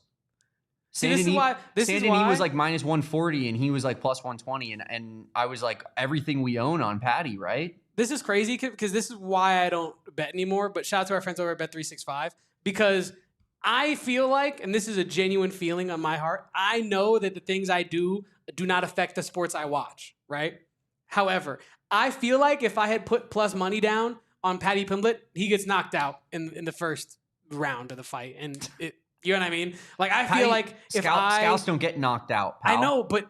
See, this is why Denis was like minus 140 and he was like plus 120. And I was like, everything we own on Patty, right? This is crazy because this is why I don't bet anymore. But shout out to our friends over at Bet365 because I feel like, and this is a genuine feeling on my heart, I know that the things I do not affect the sports I watch, right? However, I feel like if I had put plus money down on Paddy Pimblett, he gets knocked out in the first round of the fight. And you know what I mean? Like, I feel like if Scouts don't get knocked out, pal. I know, but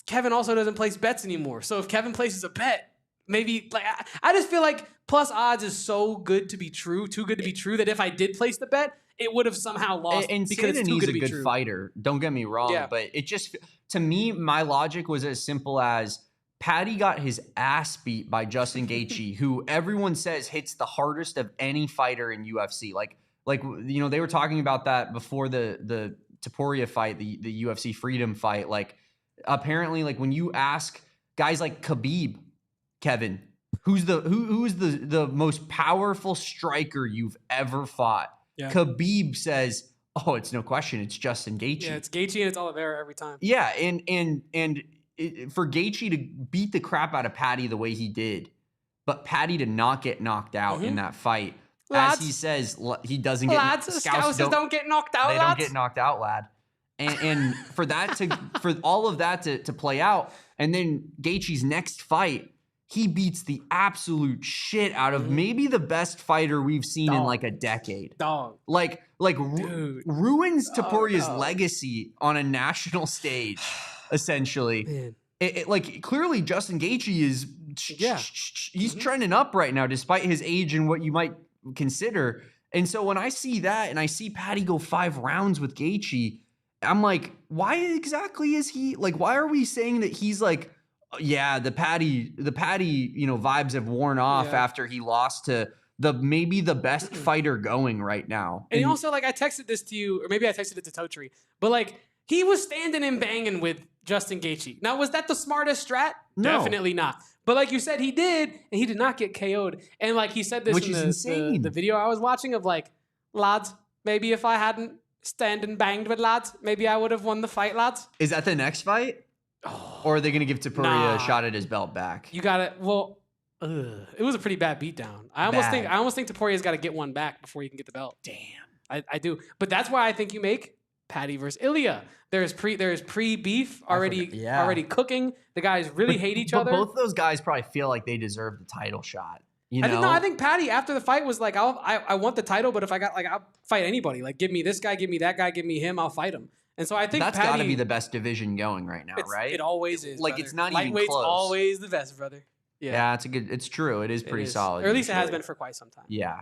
Kevin also doesn't place bets anymore. So if Kevin places a bet, maybe, like, I just feel like plus odds is so good to be true, too good to be true, that if I did place the bet, it would have somehow lost and because it's too good to be true. He's a good fighter. Don't get me wrong, but it just, to me, my logic was as simple as Patty got his ass beat by Justin Gaethje, who everyone says hits the hardest of any fighter in UFC. Like you know, they were talking about that before the Topuria fight, the UFC Freedom fight. Like, apparently, like when you ask guys like Khabib, Kevin, who's the most powerful striker you've ever fought? Yeah. Khabib says, "Oh, it's no question, it's Justin Gaethje." Yeah, it's Gaethje and it's Oliveira every time. Yeah, and for Gaethje to beat the crap out of Patty the way he did, but Patty to not get knocked out in that fight, as he says, he doesn't get knocked out. Scouts don't get knocked out. They don't get knocked out, lad. And for all of that to play out, and then Gaethje's next fight, he beats the absolute shit out of maybe the best fighter we've seen in like a decade. Like ruins Topuria's legacy on a national stage, essentially. Like, clearly Justin Gaethje is he's trending up right now despite his age and what you might consider. And so when I see that and I see Patty go 5 rounds with Gaethje, I'm like, why exactly is he like, why are we saying that he's like, yeah, the Patty, you know, vibes have worn off after he lost to maybe the best fighter going right now. And also, like, I texted this to you, or maybe I texted it to Totri, but like, he was standing and banging with Justin Gaethje. Now, was that the smartest strat? No. Definitely not. But like you said, he did, and he did not get KO'd. And like he said this Which is insane. The video I was watching of like, lads, maybe if I hadn't stand and banged with lads, maybe I would have won the fight, lads. Is that the next fight? Or are they going to give Topuria a shot at his belt back? You got it. Well, it was a pretty bad beatdown. I almost think Topuria's got to get one back before he can get the belt. Damn. I do. But that's why I think you make Patty versus Ilya. There's pre-beef already cooking. The guys really hate each other. But both of those guys probably feel like they deserve the title shot. You know? I think Patty after the fight was like, I want the title, but if I got, like, I'll fight anybody. Like, give me this guy, give me that guy, give me him, I'll fight him. And so I think that's got to be the best division going right now, right? It always is. Like, brother. It's not even close. Lightweight's always the best, brother. Yeah, it's true. It is pretty solid. Or at least it has been for quite some time. Yeah.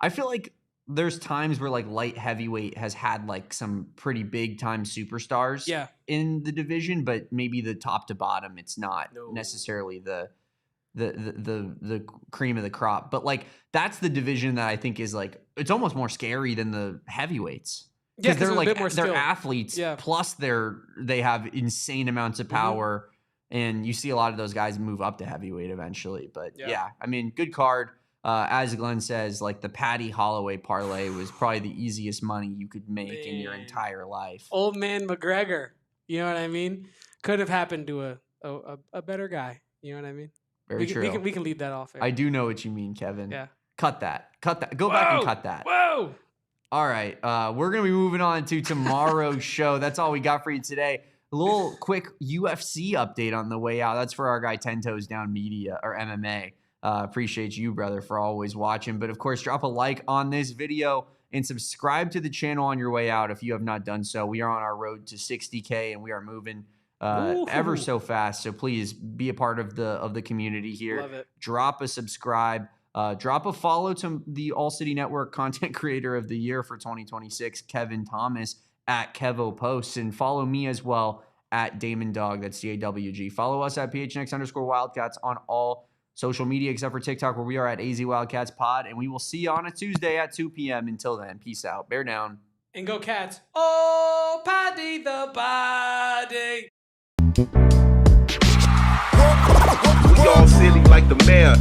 I feel like there's times where like light heavyweight has had like some pretty big time superstars in the division, but maybe the top to bottom, it's not necessarily the cream of the crop. But like, that's the division that I think is like, it's almost more scary than the heavyweights. Because they're like, they're athletes, plus they have insane amounts of power, and you see a lot of those guys move up to heavyweight eventually. But yeah, I mean, good card. As Glenn says, like the Patty Holloway parlay was probably the easiest money you could make in your entire life. Old man McGregor, you know what I mean? Could have happened to a better guy. You know what I mean? Very true. We can leave that off. I do know what you mean, Kevin. Yeah. Cut that. Go back and cut that. Whoa. All right, we're going to be moving on to tomorrow's show. That's all we got for you today. A little quick UFC update on the way out. That's for our guy 10 Toes Down Media, or MMA. Appreciate you, brother, for always watching. But, of course, drop a like on this video and subscribe to the channel on your way out if you have not done so. We are on our road to 60K, and we are moving ever so fast. So please be a part of the community here. Love it. Drop a subscribe. Drop a follow to the AllCity Network Content Creator of the Year for 2026, Kevin Thomas, at Kevo Posts, and follow me as well at Damon Dog. That's DAWG. Follow us at PHNX_Wildcats on all social media except for TikTok, where we are at AZ Wildcats Pod, and we will see you on a Tuesday at 2 p.m. Until then, peace out. Bear down. And go Cats. Oh, Paddy the body. We all silly like the mayor.